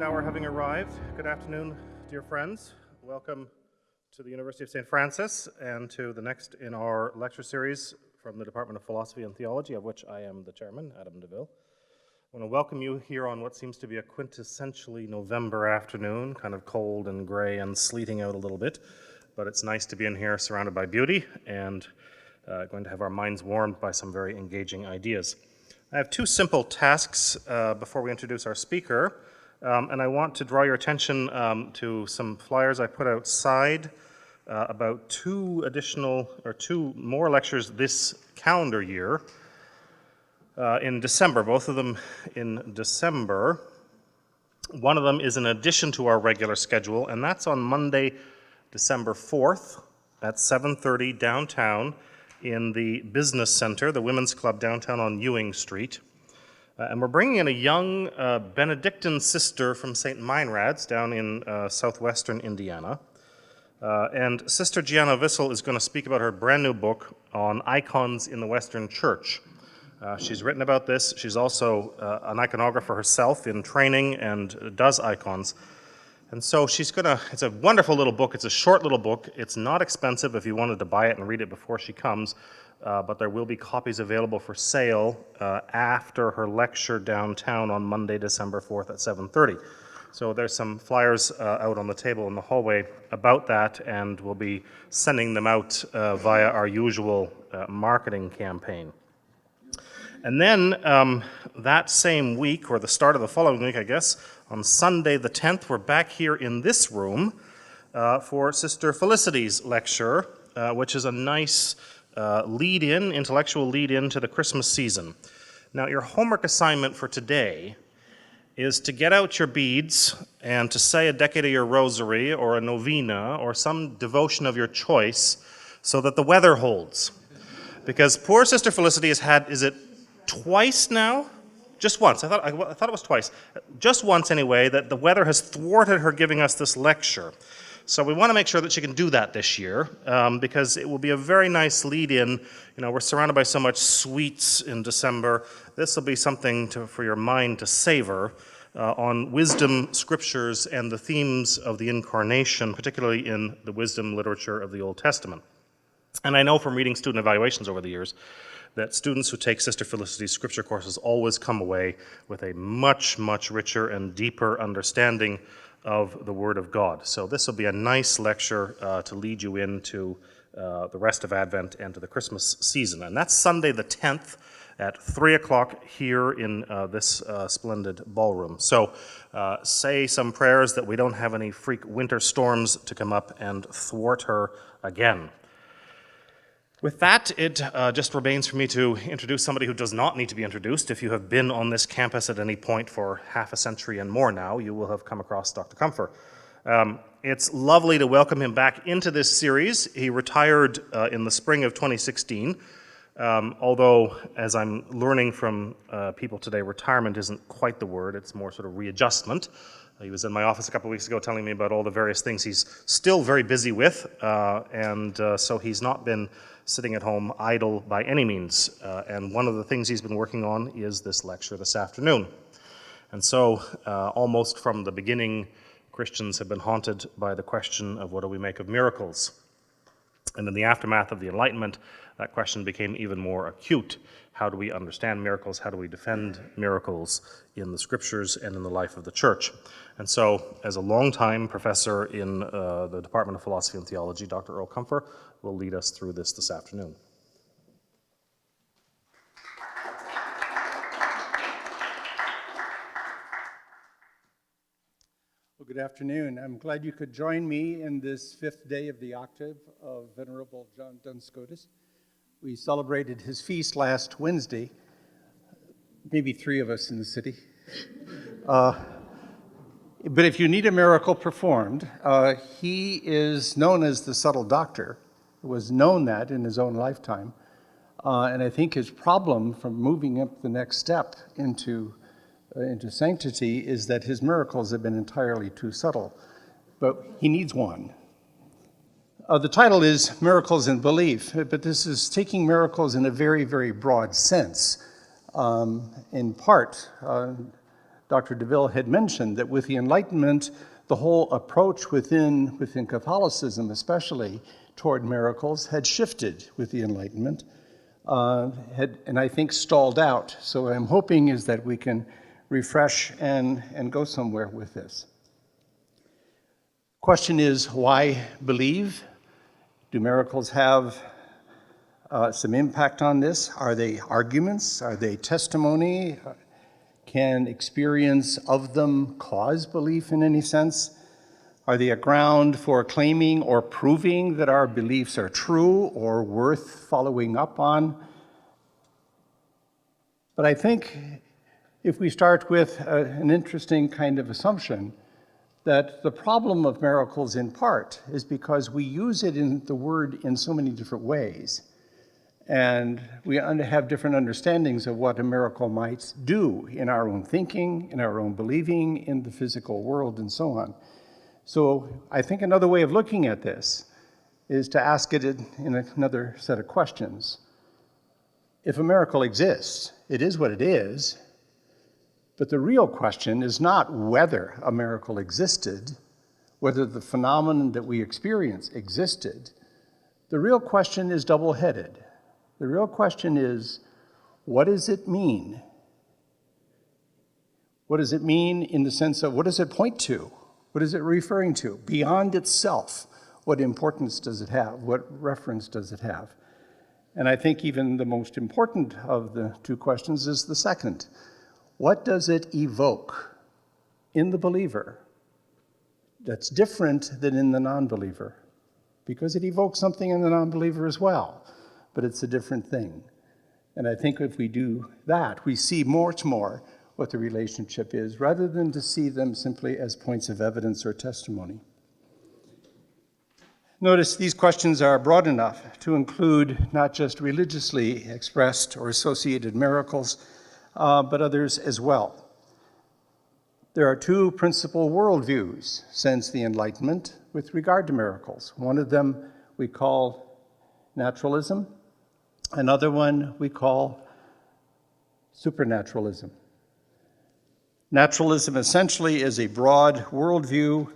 midnight hour having arrived. Good afternoon, dear friends. Welcome to the University of St. Francis and to the next in our lecture series from the Department of Philosophy and Theology, of which I am the chairman, Adam DeVille. I want to welcome you here on what seems to be a quintessentially November afternoon, kind of cold and gray and sleeting out a little bit, but it's nice to be in here surrounded by beauty and going to have our minds warmed by some very engaging ideas. I have two simple tasks before we introduce our speaker, and I want to draw your attention to some flyers I put outside about two more lectures this calendar year in December, both of them in December. One of them is in addition to our regular schedule, and that's on Monday, December 4th at 7:30 downtown in the Business Center, the Women's Club downtown on Ewing Street. And we're bringing in a young Benedictine sister from St. Meinrad's down in southwestern Indiana. And Sister Gianna Wissel is going to speak about her brand new book on icons in the Western Church. She's written about this. She's also an iconographer herself in training and does icons. And so it's a wonderful little book. It's a short little book. It's not expensive if you wanted to buy it and read it before she comes, but there will be copies available for sale after her lecture downtown on Monday, December 4th at 7:30. So there's some flyers out on the table in the hallway about that, and we'll be sending them out via our usual marketing campaign. And then that same week, or the start of the following week, I guess, on Sunday the 10th, we're back here in this room for Sister Felicity's lecture, which is a nice intellectual lead-in to the Christmas season. Now, your homework assignment for today is to get out your beads and to say a decade of your rosary or a novena or some devotion of your choice so that the weather holds. Because poor Sister Felicity has had, is it twice now? Just once. I thought it was twice. Just once anyway, that the weather has thwarted her giving us this lecture. So we want to make sure that she can do that this year, because it will be a very nice lead-in. You know, we're surrounded by so much sweets in December. This will be something for your mind to savor on wisdom scriptures and the themes of the Incarnation, particularly in the wisdom literature of the Old Testament. And I know from reading student evaluations over the years that students who take Sister Felicity's scripture courses always come away with a much, much richer and deeper understanding of the Word of God. So this will be a nice lecture to lead you into the rest of Advent and to the Christmas season. And that's Sunday the 10th at 3 o'clock here in this splendid ballroom. So say some prayers that we don't have any freak winter storms to come up and thwart her again. With that, it just remains for me to introduce somebody who does not need to be introduced. If you have been on this campus at any point for half a century and more now, you will have come across Dr. Kumfer. It's lovely to welcome him back into this series. He retired in the spring of 2016, although, as I'm learning from people today, retirement isn't quite the word. It's more sort of readjustment. He was in my office a couple of weeks ago telling me about all the various things he's still very busy with, and so he's not been sitting at home idle by any means. And one of the things he's been working on is this lecture this afternoon. And so almost from the beginning, Christians have been haunted by the question of what do we make of miracles? And in the aftermath of the Enlightenment, that question became even more acute. How do we understand miracles? How do we defend miracles in the scriptures and in the life of the church? And so, as a longtime professor in the Department of Philosophy and Theology, Dr. Earl Kumfer will lead us through this afternoon. Well, good afternoon. I'm glad you could join me in this fifth day of the octave of Venerable John Duns Scotus. We celebrated his feast last Wednesday, maybe three of us in the city. But if you need a miracle performed, he is known as the subtle doctor, was known that in his own lifetime. And I think his problem from moving up the next step into sanctity is that his miracles have been entirely too subtle. But he needs one. The title is Miracles in Belief, but this is taking miracles in a very, very broad sense. In part, Dr. DeVille had mentioned that with the Enlightenment, the whole approach within Catholicism especially toward miracles had shifted with the Enlightenment, and I think stalled out. So what I'm hoping is that we can refresh and go somewhere with this. Question is, why believe? Do miracles have some impact on this? Are they arguments? Are they testimony? Can experience of them cause belief in any sense? Are they a ground for claiming or proving that our beliefs are true or worth following up on? But I think if we start with an interesting kind of assumption, that the problem of miracles in part is because we use it in the word in so many different ways. And we have different understandings of what a miracle might do in our own thinking, in our own believing, in the physical world, and so on. So I think another way of looking at this is to ask it in another set of questions. If a miracle exists, it is what it is. But the real question is not whether a miracle existed, whether the phenomenon that we experience existed. The real question is double-headed. The real question is, what does it mean? What does it mean in the sense of, what does it point to? What is it referring to? Beyond itself, what importance does it have? What reference does it have? And I think even the most important of the two questions is the second. What does it evoke in the believer that's different than in the non-believer? Because it evokes something in the non-believer as well, but it's a different thing. And I think if we do that, we see much more what the relationship is, rather than to see them simply as points of evidence or testimony. Notice these questions are broad enough to include not just religiously expressed or associated miracles, but others as well. There are two principal worldviews since the Enlightenment with regard to miracles. One of them we call naturalism. Another one we call supernaturalism. Naturalism essentially is a broad worldview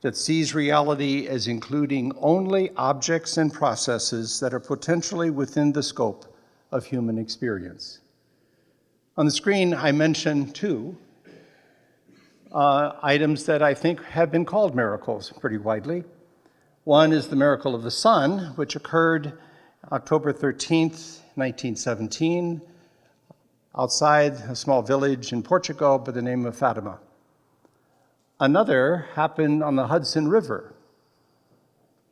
that sees reality as including only objects and processes that are potentially within the scope of human experience. On the screen, I mentioned two items that I think have been called miracles pretty widely. One is the miracle of the sun, which occurred October 13th, 1917, outside a small village in Portugal by the name of Fatima. Another happened on the Hudson River,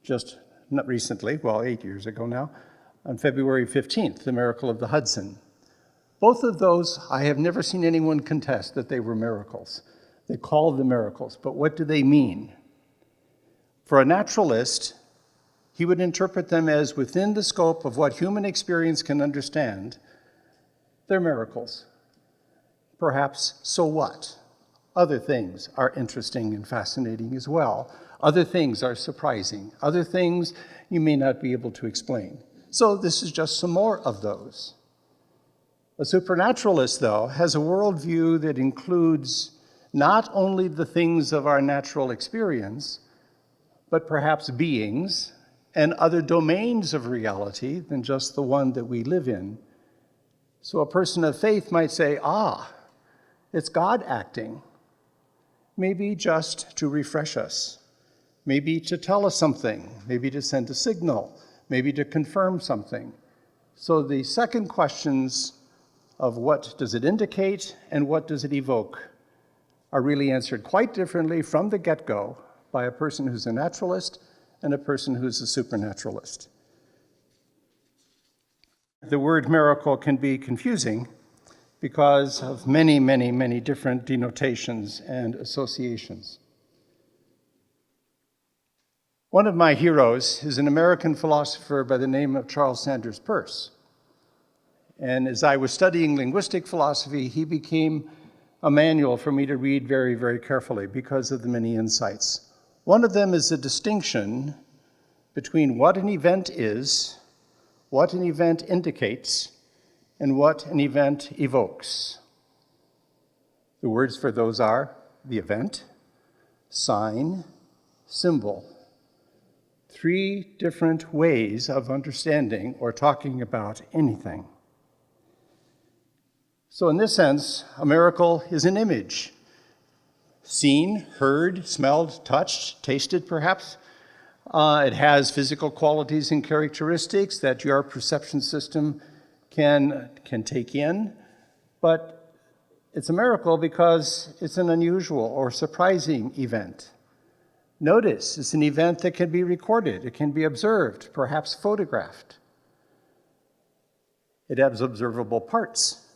just not recently, well, 8 years ago now, on February 15th, the miracle of the Hudson. Both of those, I have never seen anyone contest that they were miracles. They call them miracles, but what do they mean? For a naturalist, he would interpret them as within the scope of what human experience can understand. They're miracles. Perhaps, so what? Other things are interesting and fascinating as well. Other things are surprising. Other things you may not be able to explain. So this is just some more of those. A supernaturalist, though, has a worldview that includes not only the things of our natural experience, but perhaps beings and other domains of reality than just the one that we live in. So a person of faith might say, it's God acting. Maybe just to refresh us, maybe to tell us something, maybe to send a signal, maybe to confirm something. So the second questions of what does it indicate and what does it evoke are really answered quite differently from the get-go by a person who's a naturalist and a person who's a supernaturalist. The word miracle can be confusing because of many, many, many different denotations and associations. One of my heroes is an American philosopher by the name of Charles Sanders Peirce. And as I was studying linguistic philosophy, he became a manual for me to read very, very carefully because of the many insights. One of them is the distinction between what an event is, what an event indicates, and what an event evokes. The words for those are the event, sign, symbol. 3 different ways of understanding or talking about anything. So in this sense, a miracle is an image. Seen, heard, smelled, touched, tasted perhaps. It has physical qualities and characteristics that your perception system can take in, but it's a miracle because it's an unusual or surprising event. Notice, it's an event that can be recorded, it can be observed, perhaps photographed. It has observable parts.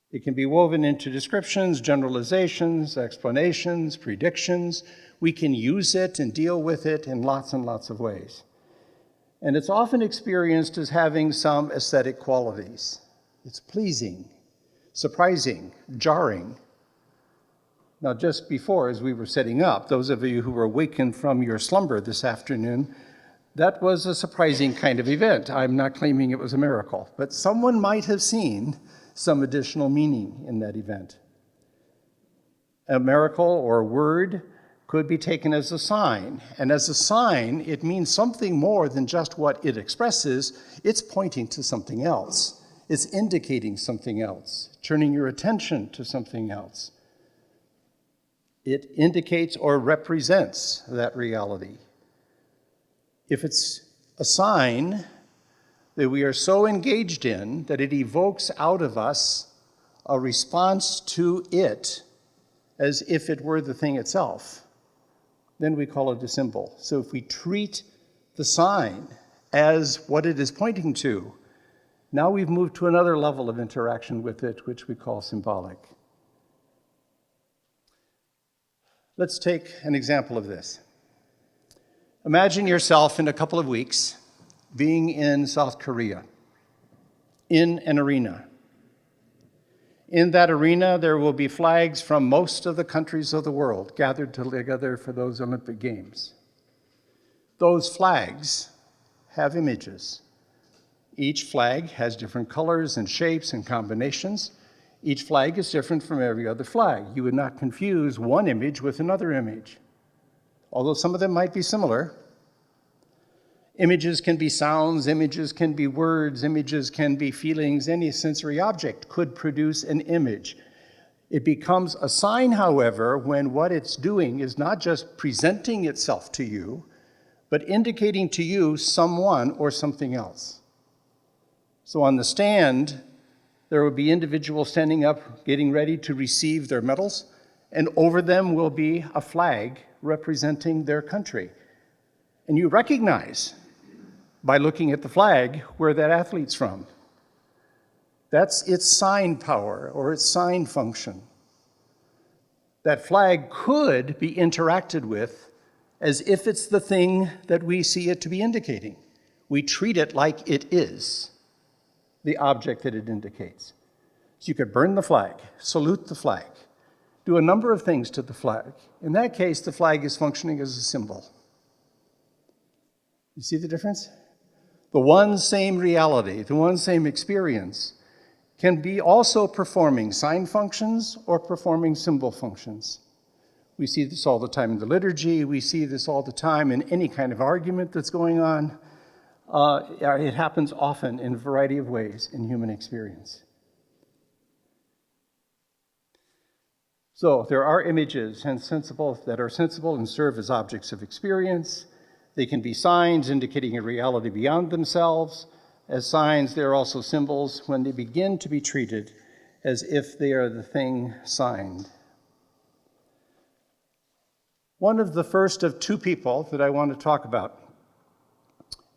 It can be woven into descriptions, generalizations, explanations, predictions. We can use it and deal with it in lots and lots of ways. And it's often experienced as having some aesthetic qualities. It's pleasing, surprising, jarring. Now, just before, as we were setting up, those of you who were awakened from your slumber this afternoon, that was a surprising kind of event. I'm not claiming it was a miracle, but someone might have seen some additional meaning in that event. A miracle or a word could be taken as a sign, and as a sign, it means something more than just what it expresses. It's pointing to something else. It's indicating something else, turning your attention to something else. It indicates or represents that reality. If it's a sign that we are so engaged in that it evokes out of us a response to it as if it were the thing itself, then we call it a symbol. So if we treat the sign as what it is pointing to, now we've moved to another level of interaction with it, which we call symbolic. Let's take an example of this. Imagine yourself in a couple of weeks being in South Korea, in an arena. In that arena, there will be flags from most of the countries of the world gathered together for those Olympic Games. Those flags have images. Each flag has different colors and shapes and combinations. Each flag is different from every other flag. You would not confuse one image with another image, although some of them might be similar. Images can be sounds, images can be words, images can be feelings. Any sensory object could produce an image. It becomes a sign, however, when what it's doing is not just presenting itself to you, but indicating to you someone or something else. So on the stand, there will be individuals standing up, getting ready to receive their medals, and over them will be a flag representing their country. And you recognize by looking at the flag where that athlete's from. That's its sign power or its sign function. That flag could be interacted with as if it's the thing that we see it to be indicating. We treat it like it is the object that it indicates. So you could burn the flag, salute the flag, do a number of things to the flag. In that case, the flag is functioning as a symbol. You see the difference? The one same reality, the one same experience can be also performing sign functions or performing symbol functions. We see this all the time in the liturgy. We see this all the time in any kind of argument that's going on. It happens often in a variety of ways in human experience. So there are images that are sensible and serve as objects of experience. They can be signs indicating a reality beyond themselves. As signs, they're also symbols when they begin to be treated as if they are the thing signed. One of the first of 2 people that I want to talk about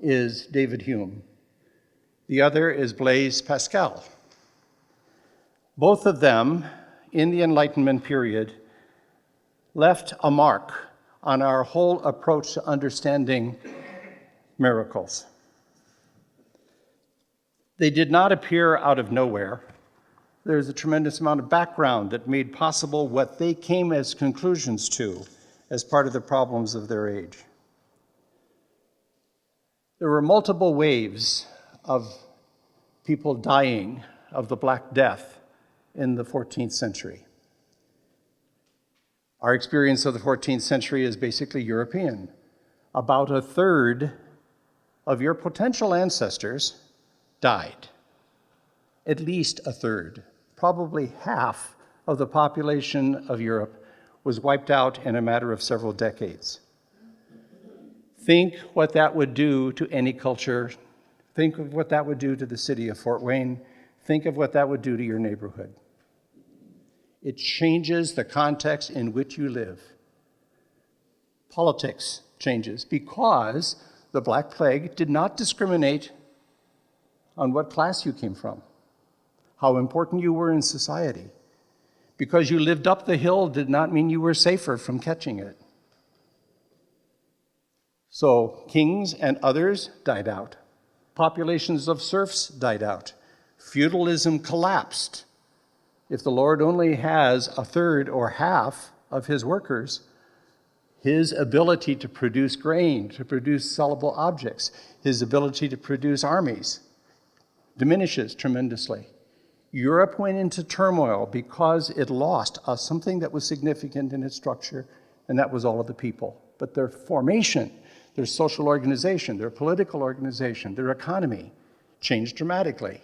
is David Hume. The other is Blaise Pascal. Both of them, in the Enlightenment period, left a mark on our whole approach to understanding miracles. They did not appear out of nowhere. There's a tremendous amount of background that made possible what they came as conclusions to as part of the problems of their age. There were multiple waves of people dying of the Black Death in the 14th century. Our experience of the 14th century is basically European. About a third of your potential ancestors died. At least a third. Probably half of the population of Europe was wiped out in a matter of several decades. Think what that would do to any culture. Think of what that would do to the city of Fort Wayne. Think of what that would do to your neighborhood. It changes the context in which you live. Politics changes because the Black Plague did not discriminate on what class you came from, how important you were in society. Because you lived up the hill did not mean you were safer from catching it. So kings and others died out. Populations of serfs died out. Feudalism collapsed. If the Lord only has a third or half of his workers, his ability to produce grain, to produce sellable objects, his ability to produce armies diminishes tremendously. Europe went into turmoil because it lost something that was significant in its structure, and that was all of the people. But their formation, their social organization, their political organization, their economy changed dramatically.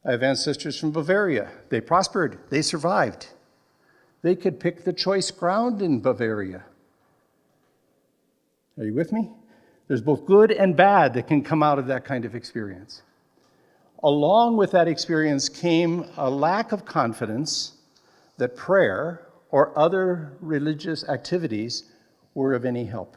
I have ancestors from Bavaria. They prospered. They survived. They could pick the choice ground in Bavaria. Are you with me? There's both good and bad that can come out of that kind of experience. Along with that experience came a lack of confidence that prayer or other religious activities were of any help.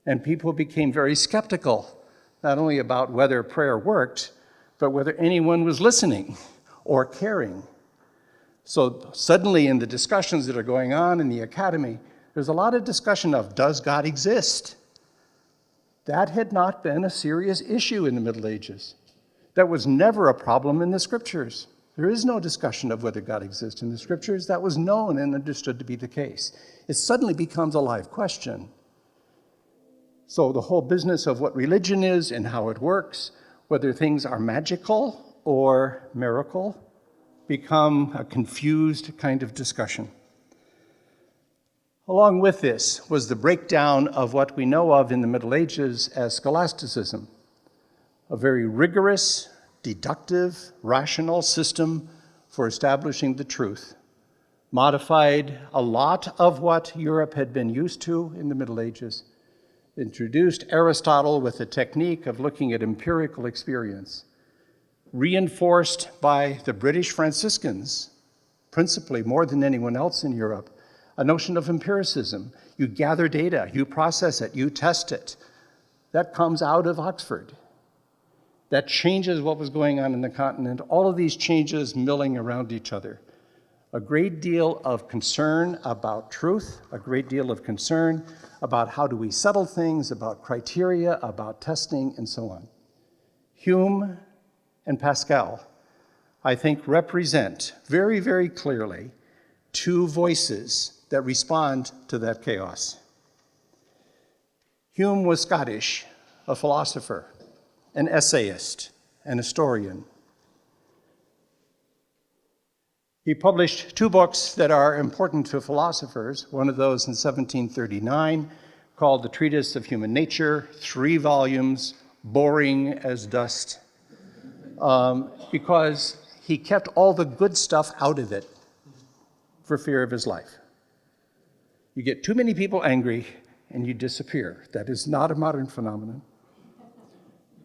And people became very skeptical, not only about whether prayer worked, but whether anyone was listening or caring. So suddenly in the discussions that are going on in the academy, there's a lot of discussion of, does God exist? That had not been a serious issue in the Middle Ages. That was never a problem in the scriptures. There is no discussion of whether God exists in the scriptures. That was known and understood to be the case. It suddenly becomes a live question. So the whole business of what religion is and how it works, whether things are magical or miracle, become a confused kind of discussion. Along with this was the breakdown of what we know of in the Middle Ages as scholasticism, a very rigorous, deductive, rational system for establishing the truth, modified a lot of what Europe had been used to in the Middle Ages, introduced Aristotle with the technique of looking at empirical experience, reinforced by the British Franciscans, principally more than anyone else in Europe, a notion of empiricism. You gather data, you process it, you test it. That comes out of Oxford. That changes what was going on in the continent, all of these changes milling around each other. A great deal of concern about truth, a great deal of concern about how do we settle things, about criteria, about testing, and so on. Hume and Pascal, I think, represent very, very clearly two voices that respond to that chaos. Hume was Scottish, a philosopher, an essayist, an historian. He published two books that are important to philosophers, one of those in 1739 called The Treatise of Human Nature, 3 volumes, boring as dust, because he kept all the good stuff out of it for fear of his life. You get too many people angry and you disappear. That is not a modern phenomenon.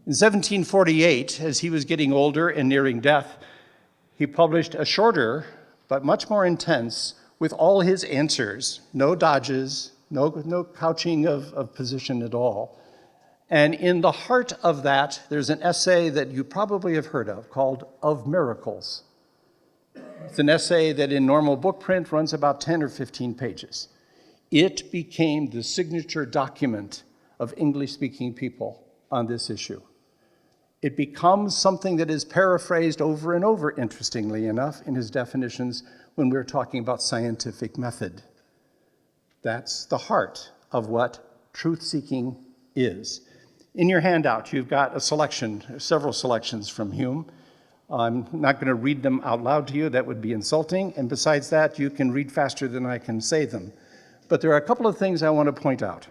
In 1748, as he was getting older and nearing death, he published a shorter, but much more intense, with all his answers, no dodges, no couching of position at all. And in the heart of that, there's an essay that you probably have heard of called Of Miracles. It's an essay that in normal book print runs about 10 or 15 pages. It became the signature document of English-speaking people on this issue. It becomes something that is paraphrased over and over, interestingly enough, in his definitions when we're talking about scientific method. That's the heart of what truth-seeking is. In your handout, you've got a selection, several selections from Hume. I'm not going to read them out loud to you. That would be insulting. And besides that, you can read faster than I can say them. But there are a couple of things I want to point out.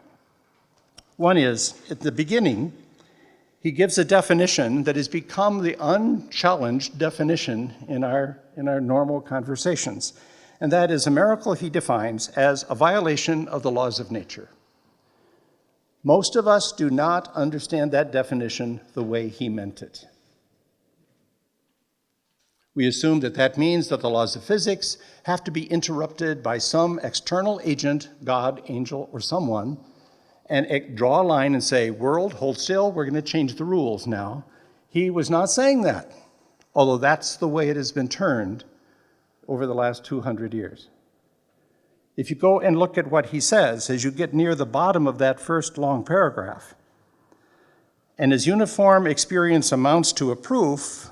One is, at the beginning, he gives a definition that has become the unchallenged definition in our normal conversations. And that is, a miracle he defines as a violation of the laws of nature. Most of us do not understand that definition the way he meant it. We assume that that means that the laws of physics have to be interrupted by some external agent, God, angel, or someone, and draw a line and say, world, hold still, we're going to change the rules now. He was not saying that, although that's the way it has been turned over the last 200 years. If you go and look at what he says, as you get near the bottom of that first long paragraph, and as uniform experience amounts to a proof,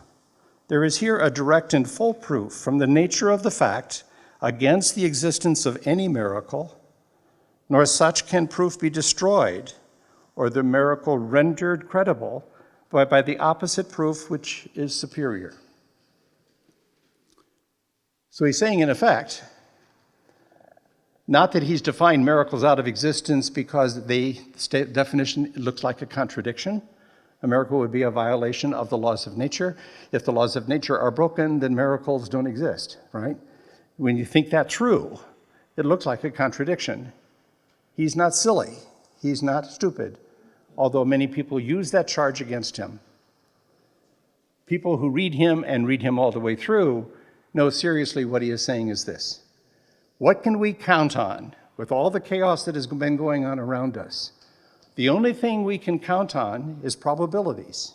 there is here a direct and full proof from the nature of the fact against the existence of any miracle, nor such can proof be destroyed, or the miracle rendered credible, but by the opposite proof which is superior. So he's saying, in effect, not that he's defined miracles out of existence because the definition looks like a contradiction. A miracle would be a violation of the laws of nature. If the laws of nature are broken, then miracles don't exist, right? When you think that through, it looks like a contradiction. He's not silly. He's not stupid, although many people use that charge against him. People who read him and read him all the way through know seriously what he is saying is this. What can we count on with all the chaos that has been going on around us? The only thing we can count on is probabilities.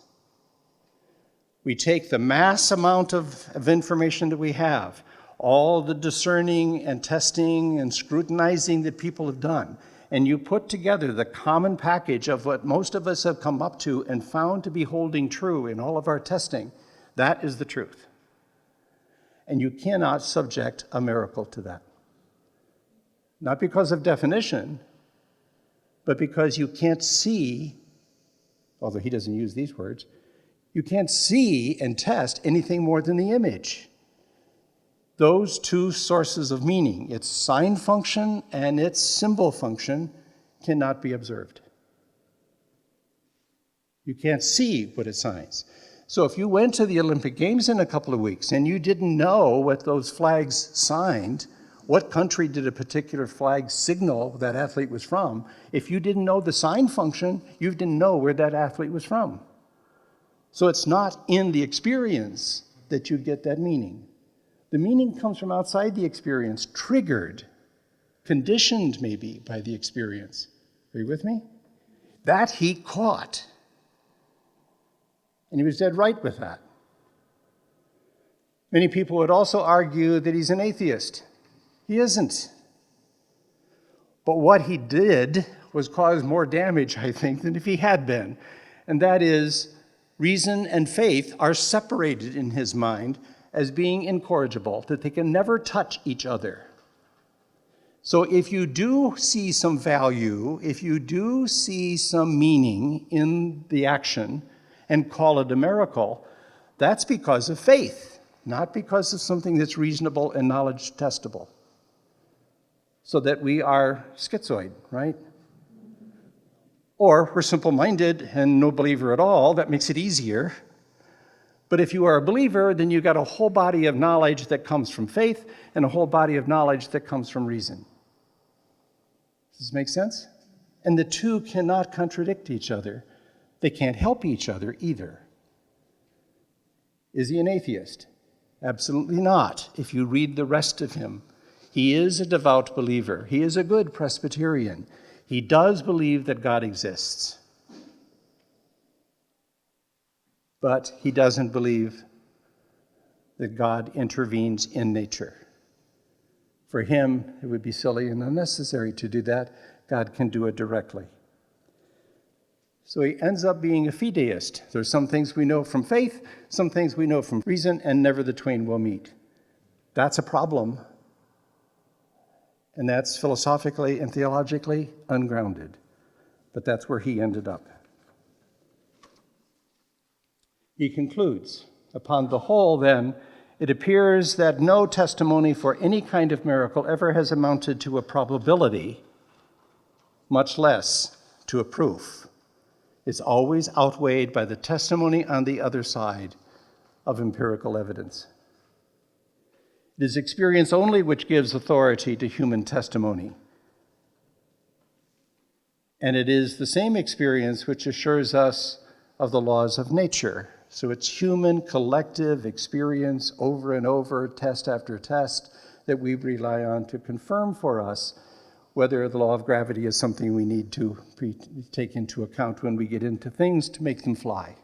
We take the mass amount of information that we have, all the discerning and testing and scrutinizing that people have done, and you put together the common package of what most of us have come up to and found to be holding true in all of our testing. That is the truth. And you cannot subject a miracle to that. Not because of definition, but because you can't see, although he doesn't use these words, you can't see and test anything more than the image. Those two sources of meaning, its sign function and its symbol function, cannot be observed. You can't see what it signs. So if you went to the Olympic Games in a couple of weeks and you didn't know what those flags signed, what country did a particular flag signal that athlete was from, if you didn't know the sign function, you didn't know where that athlete was from. So it's not in the experience that you get that meaning. The meaning comes from outside the experience, triggered, conditioned maybe by the experience. Are you with me? That he caught. And he was dead right with that. Many people would also argue that he's an atheist. He isn't. But what he did was cause more damage, I think, than if he had been. And that is, reason and faith are separated in his mind as being incorrigible, that they can never touch each other. So if you do see some value, if you do see some meaning in the action and call it a miracle, that's because of faith, not because of something that's reasonable and knowledge testable. So that we are schizoid, right? Or we're simple-minded and no believer at all. That makes it easier. But if you are a believer, then you've got a whole body of knowledge that comes from faith and a whole body of knowledge that comes from reason. Does this make sense? And the two cannot contradict each other. They can't help each other either. Is he an atheist? Absolutely not, if you read the rest of him. He is a devout believer. He is a good Presbyterian. He does believe that God exists. But he doesn't believe that God intervenes in nature. For him, it would be silly and unnecessary to do that. God can do it directly. So he ends up being a fideist. There's some things we know from faith, some things we know from reason, and never the twain will meet. That's a problem. And that's philosophically and theologically ungrounded. But that's where he ended up. He concludes, Upon the whole, then, it appears that no testimony for any kind of miracle ever has amounted to a probability, much less to a proof. It's always outweighed by the testimony on the other side of empirical evidence. It is experience only which gives authority to human testimony. And it is the same experience which assures us of the laws of nature. So it's human collective experience over and over, test after test, that we rely on to confirm for us whether the law of gravity is something we need to take into account when we get into things to make them fly.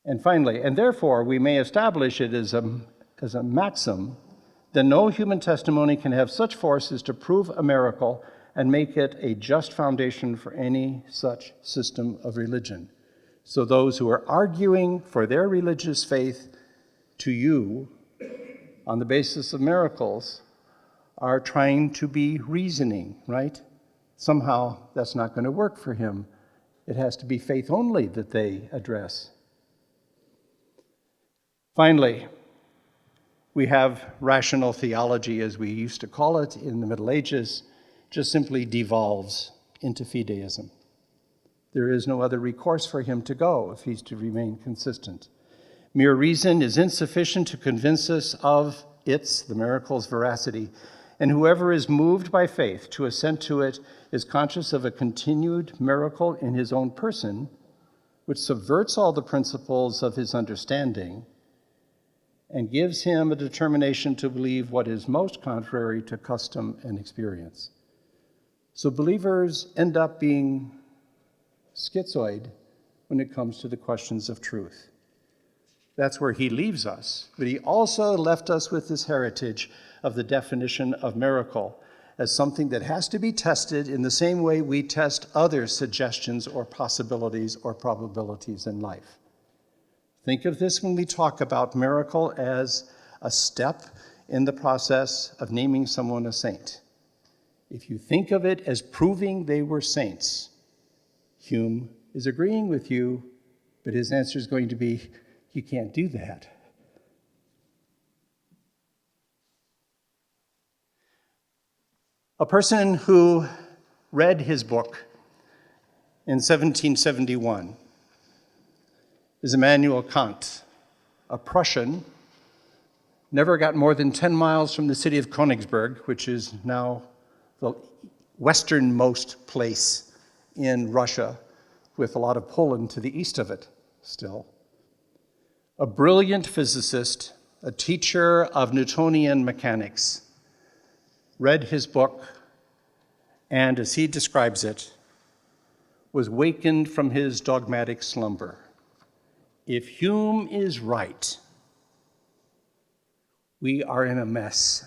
And finally, and therefore we may establish it as a maxim that no human testimony can have such force as to prove a miracle and make it a just foundation for any such system of religion. So those who are arguing for their religious faith to you on the basis of miracles are trying to be reasoning, right? Somehow that's not going to work for him. It has to be faith only that they address. Finally, we have rational theology, as we used to call it in the Middle Ages, just simply devolves into fideism. There is no other recourse for him to go if he's to remain consistent. Mere reason is insufficient to convince us of the miracle's veracity, and whoever is moved by faith to assent to it is conscious of a continued miracle in his own person, which subverts all the principles of his understanding and gives him a determination to believe what is most contrary to custom and experience. So believers end up being schizoid when it comes to the questions of truth. That's where he leaves us, but he also left us with this heritage of the definition of miracle as something that has to be tested in the same way we test other suggestions or possibilities or probabilities in life. Think of this when we talk about miracle as a step in the process of naming someone a saint. If you think of it as proving they were saints, Hume is agreeing with you, but his answer is going to be, you can't do that. A person who read his book in 1771 is Immanuel Kant, a Prussian, never got more than 10 miles from the city of Königsberg, which is now the westernmost place in Russia, with a lot of Poland to the east of it still. A brilliant physicist, a teacher of Newtonian mechanics, read his book, and as he describes it, was wakened from his dogmatic slumber. If Hume is right, we are in a mess.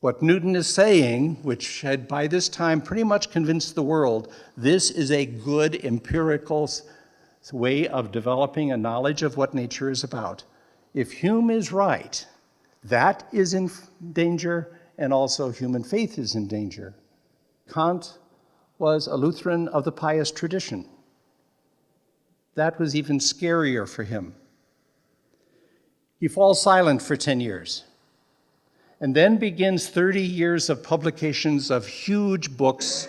What Newton is saying, which had by this time pretty much convinced the world, this is a good empirical way of developing a knowledge of what nature is about. If Hume is right, that is in danger, and also human faith is in danger. Kant was a Lutheran of the pious tradition. That was even scarier for him. He falls silent for 10 years, and then begins 30 years of publications of huge books,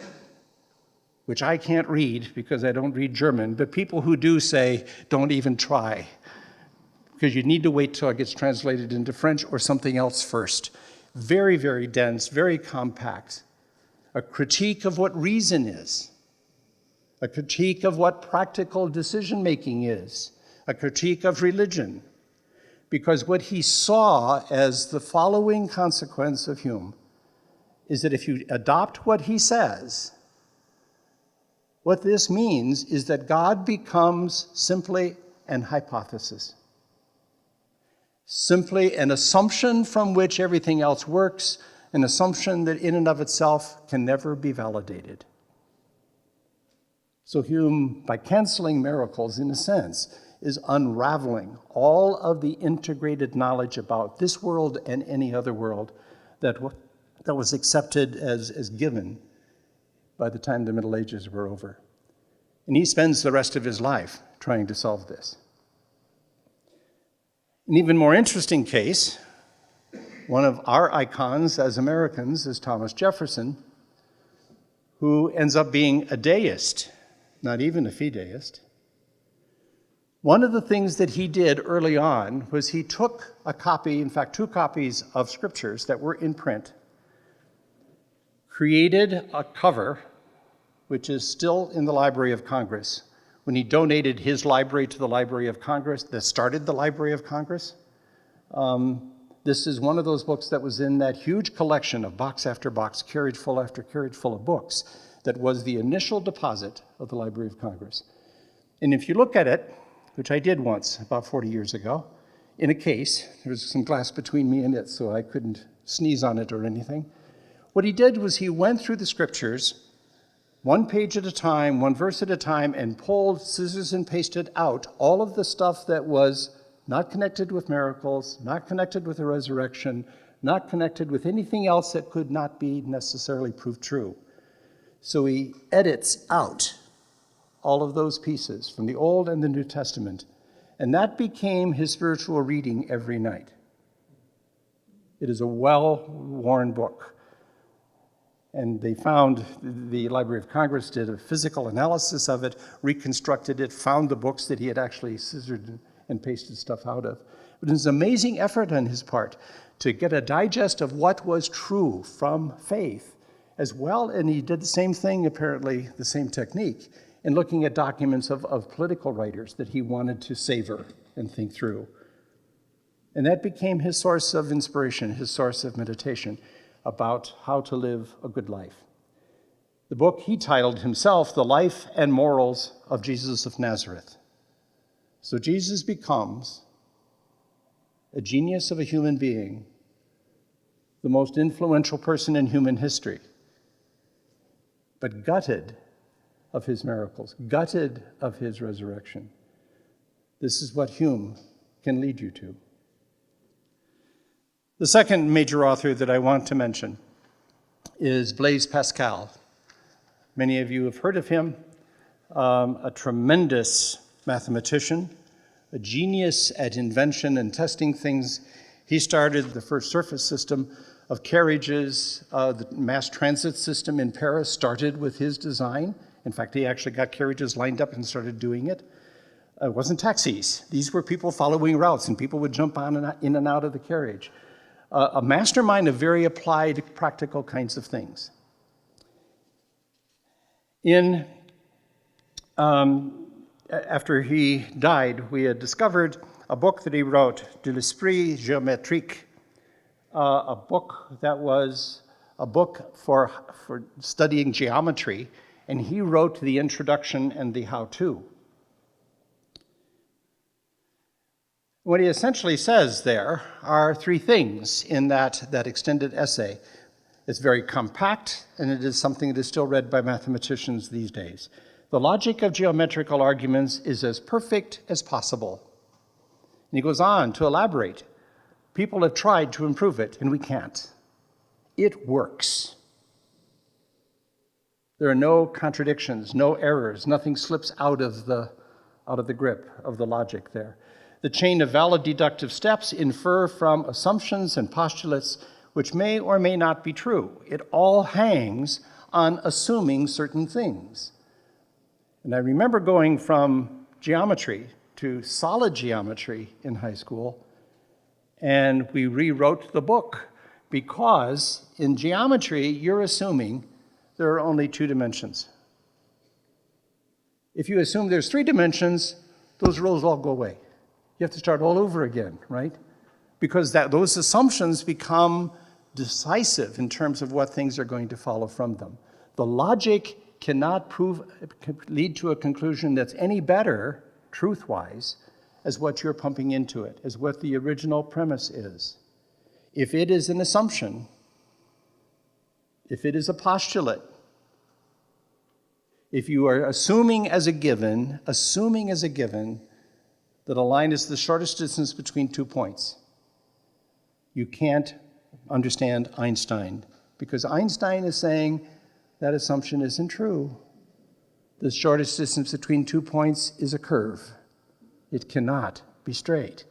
which I can't read because I don't read German, but people who do say, don't even try, because you need to wait till it gets translated into French or something else first. Very, very dense, very compact. A critique of what reason is, a critique of what practical decision-making is, a critique of religion. Because what he saw as the following consequence of Hume is that if you adopt what he says, what this means is that God becomes simply an hypothesis, simply an assumption from which everything else works, an assumption that in and of itself can never be validated. So Hume, by canceling miracles, in a sense, is unraveling all of the integrated knowledge about this world and any other world that was accepted as given by the time the Middle Ages were over. And he spends the rest of his life trying to solve this. An even more interesting case, one of our icons as Americans is Thomas Jefferson, who ends up being a deist, not even a fideist. One of the things that he did early on was he took a copy, in fact, 2 copies of scriptures that were in print, created a cover, which is still in the Library of Congress. When he donated his library to the Library of Congress, that started the Library of Congress, this is one of those books that was in that huge collection of box after box, carriage full after carriage full of books, that was the initial deposit of the Library of Congress. And if you look at it, which I did once, about 40 years ago, in a case, there was some glass between me and it, so I couldn't sneeze on it or anything. What he did was he went through the scriptures, 1 page at a time, 1 verse at a time, and pulled, scissors and pasted out all of the stuff that was not connected with miracles, not connected with the resurrection, not connected with anything else that could not be necessarily proved true. So he edits out all of those pieces from the Old and the New Testament, and that became his spiritual reading every night. It is a well-worn book. And they found, the Library of Congress did a physical analysis of it, reconstructed it, found the books that he had actually scissored and pasted stuff out of. But it was an amazing effort on his part to get a digest of what was true from faith as well. And he did the same thing, apparently, the same technique, in looking at documents of political writers that he wanted to savor and think through. And that became his source of inspiration, his source of meditation about how to live a good life. The book he titled himself, The Life and Morals of Jesus of Nazareth. So Jesus becomes a genius of a human being, the most influential person in human history, but gutted of his miracles, gutted of his resurrection. This is what Hume can lead you to. The second major author that I want to mention is Blaise Pascal. Many of you have heard of him, a tremendous mathematician, a genius at invention and testing things. He started the first surface system of carriages. The mass transit system in Paris started with his design. In fact, he actually got carriages lined up and started doing it. It wasn't taxis. These were people following routes, and people would jump on and in and out of the carriage. A mastermind of very applied, practical kinds of things. After he died, we had discovered a book that he wrote, De l'Esprit Géométrique, a book that was a book for studying geometry, and he wrote the introduction and the how-to. What he essentially says there are 3 things in that extended essay. It's very compact, and it is something that is still read by mathematicians these days. The logic of geometrical arguments is as perfect as possible. And he goes on to elaborate. People have tried to improve it, and we can't. It works. There are no contradictions, no errors, nothing slips out of the grip of the logic there. The chain of valid deductive steps infer from assumptions and postulates which may or may not be true. It all hangs on assuming certain things. And I remember going from geometry to solid geometry in high school, and we rewrote the book because in geometry, you're assuming there are only 2 dimensions. If you assume there's 3 dimensions, those rules all go away. You have to start all over again, right? Because those assumptions become decisive in terms of what things are going to follow from them. The logic cannot lead to a conclusion that's any better, truth-wise, as what you're pumping into it, as what the original premise is. If it is an assumption, if it is a postulate, if you are assuming as a given that a line is the shortest distance between 2 points, you can't understand Einstein, because Einstein is saying that assumption isn't true. The shortest distance between 2 points is a curve. It cannot be straight.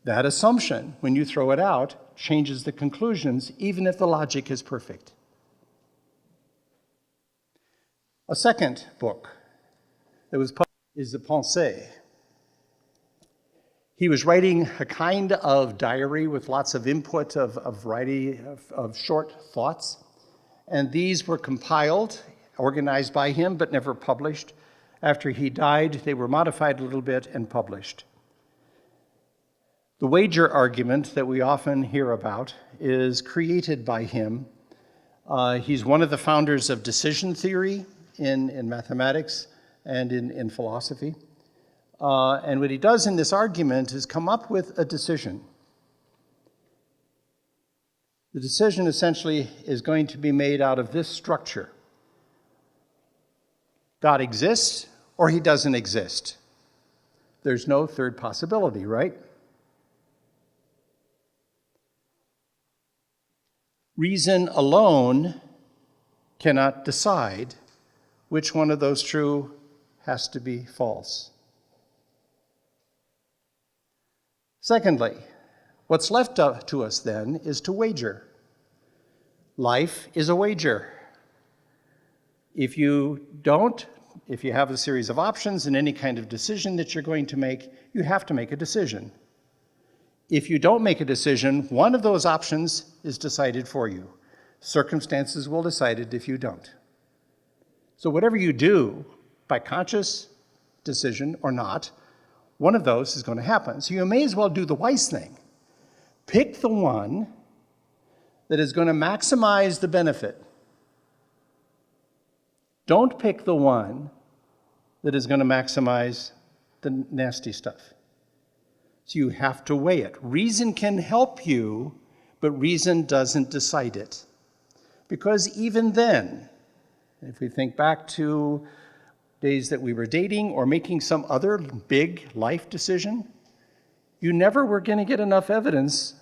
That assumption, when you throw it out, changes the conclusions, even if the logic is perfect. A second book that was published is the Pensée. He was writing a kind of diary with lots of input of variety of short thoughts, and these were compiled, organized by him, but never published. After he died, they were modified a little bit and published. The wager argument that we often hear about is created by him. He's one of the founders of decision theory in mathematics and in philosophy. And what he does in this argument is come up with a decision. The decision essentially is going to be made out of this structure. God exists or he doesn't exist. There's no third possibility, right? Reason alone cannot decide which one of those true has to be false. Secondly, what's left to us then is to wager. Life is a wager. If you have a series of options and any kind of decision that you're going to make, you have to make a decision. If you don't make a decision, one of those options is decided for you. Circumstances will decide it if you don't. So whatever you do, by conscious decision or not, one of those is going to happen. So you may as well do the wise thing. Pick the one that is going to maximize the benefit. Don't pick the one that is going to maximize the nasty stuff. So you have to weigh it. Reason can help you, but reason doesn't decide it. Because even then, if we think back to days that we were dating or making some other big life decision, you never were going to get enough evidence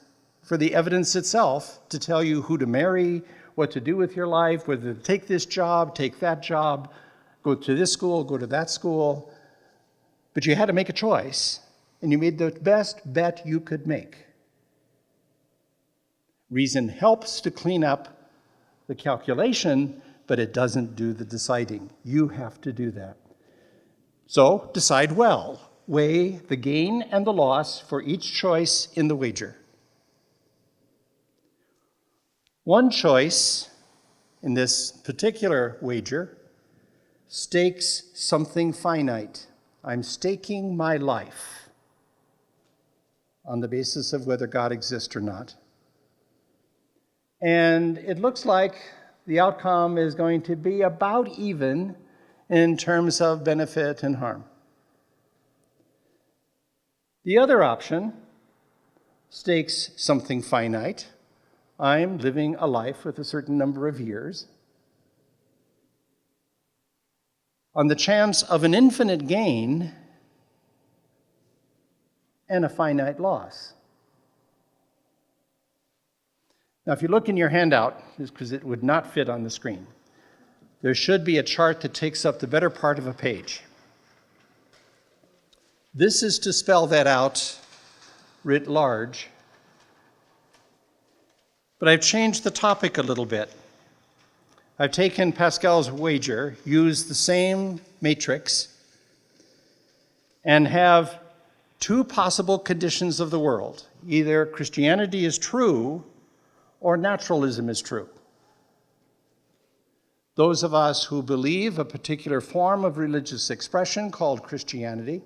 for the evidence itself to tell you who to marry, what to do with your life, whether to take this job, take that job, go to this school, go to that school. But you had to make a choice, and you made the best bet you could make. Reason helps to clean up the calculation, but it doesn't do the deciding. You have to do that. So decide well. Weigh the gain and the loss for each choice in the wager. One choice in this particular wager stakes something finite. I'm staking my life on the basis of whether God exists or not. And it looks like the outcome is going to be about even in terms of benefit and harm. The other option stakes something finite. I'm living a life with a certain number of years on the chance of an infinite gain and a finite loss. Now, if you look in your handout, because it would not fit on the screen, there should be a chart that takes up the better part of a page. This is to spell that out writ large. But I've changed the topic a little bit. I've taken Pascal's wager, used the same matrix, and have two possible conditions of the world. Either Christianity is true or naturalism is true. Those of us who believe a particular form of religious expression called Christianity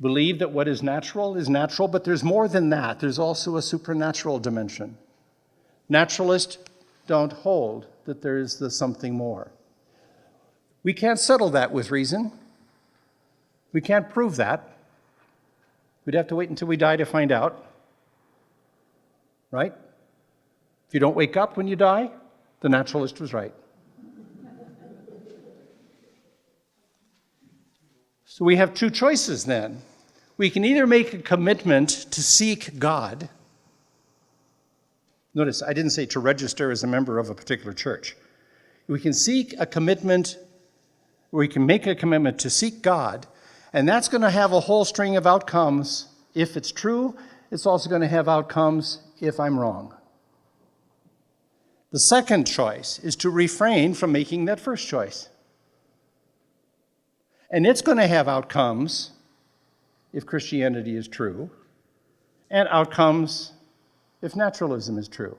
believe that what is natural, but there's more than that. There's also a supernatural dimension. Naturalists don't hold that there is the something more. We can't settle that with reason. We can't prove that. We'd have to wait until we die to find out. Right? If you don't wake up when you die, the naturalist was right. So we have two choices then. We can either make a commitment to seek God. Notice, I didn't say to register as a member of a particular church. We can seek a commitment We can make a commitment to seek God, and that's going to have a whole string of outcomes. If it's true, it's also going to have outcomes if I'm wrong. The second choice is to refrain from making that first choice. And it's going to have outcomes if Christianity is true, and outcomes if naturalism is true.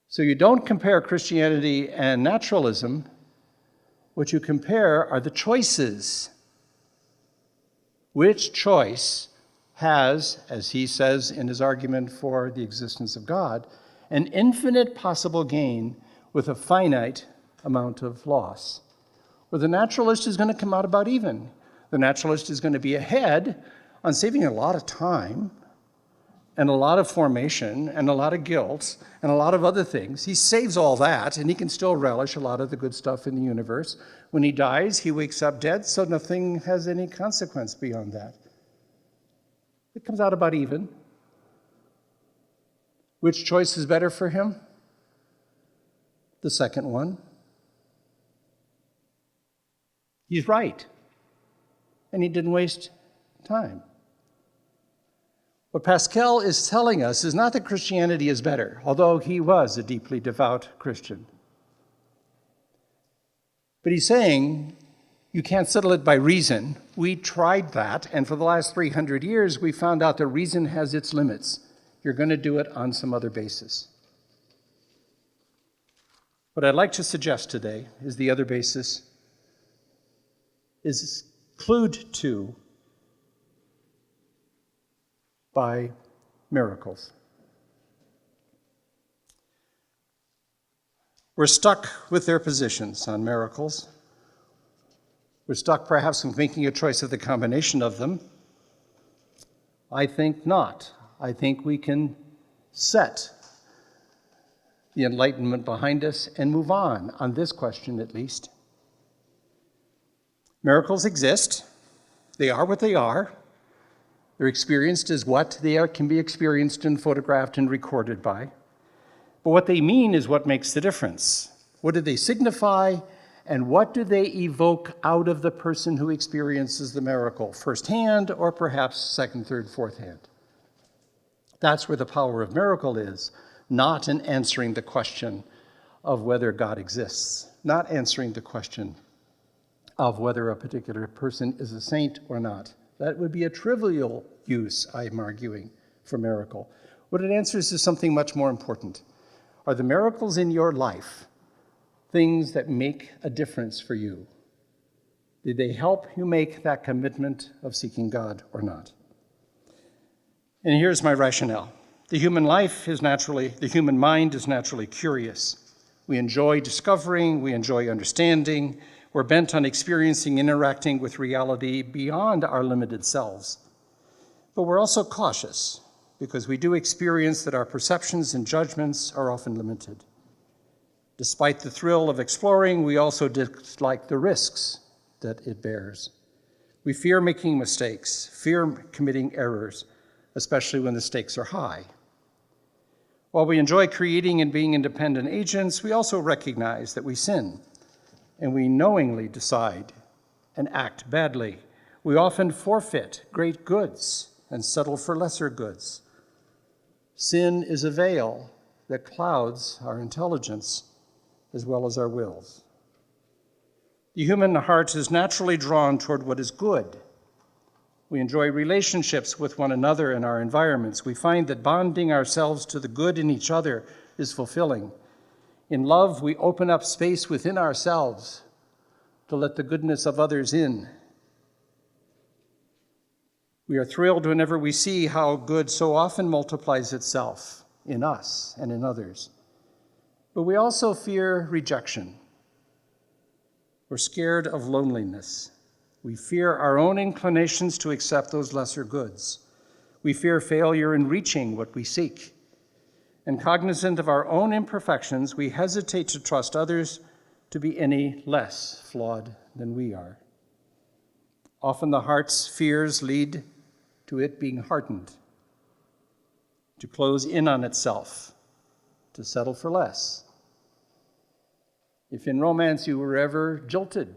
So you don't compare Christianity and naturalism. What you compare are the choices. Which choice has, as he says in his argument for the existence of God, an infinite possible gain with a finite amount of loss? Where the naturalist is going to come out about even. The naturalist is going to be ahead on saving a lot of time and a lot of formation and a lot of guilt and a lot of other things. He saves all that, and he can still relish a lot of the good stuff in the universe. When he dies, he wakes up dead, so nothing has any consequence beyond that. It comes out about even. Which choice is better for him? The second one. He's right. And he didn't waste time. What Pascal is telling us is not that Christianity is better, although he was a deeply devout Christian. But he's saying you can't settle it by reason. We tried that, and for the last 300 years, we found out that reason has its limits. You're going to do it on some other basis. What I'd like to suggest today is the other basis is clued to by miracles. We're stuck with their positions on miracles. We're stuck perhaps with making a choice of the combination of them. I think not. I think we can set the Enlightenment behind us and move on this question at least. Miracles exist. They are what they are. They're experienced as what they are, can be experienced and photographed and recorded by. But what they mean is what makes the difference. What do they signify, and what do they evoke out of the person who experiences the miracle, firsthand or perhaps second, third, fourth hand? That's where the power of miracle is, not in answering the question of whether God exists, not answering the question of whether a particular person is a saint or not. That would be a trivial use, I'm arguing, for miracle. What it answers is something much more important. Are the miracles in your life things that make a difference for you? Did they help you make that commitment of seeking God or not? And here's my rationale. The human mind is naturally curious. We enjoy discovering, we enjoy understanding. We're bent on experiencing, interacting with reality beyond our limited selves. But we're also cautious because we do experience that our perceptions and judgments are often limited. Despite the thrill of exploring, we also dislike the risks that it bears. We fear making mistakes, fear committing errors, especially when the stakes are high. While we enjoy creating and being independent agents, we also recognize that we sin, and we knowingly decide and act badly. We often forfeit great goods and settle for lesser goods. Sin is a veil that clouds our intelligence as well as our wills. The human heart is naturally drawn toward what is good. We enjoy relationships with one another and our environments. We find that bonding ourselves to the good in each other is fulfilling. In love, we open up space within ourselves to let the goodness of others in. We are thrilled whenever we see how good so often multiplies itself in us and in others. But we also fear rejection. We're scared of loneliness. We fear our own inclinations to accept those lesser goods. We fear failure in reaching what we seek. And cognizant of our own imperfections, we hesitate to trust others to be any less flawed than we are. Often the heart's fears lead to it being hardened, to close in on itself, to settle for less. If in romance you were ever jilted,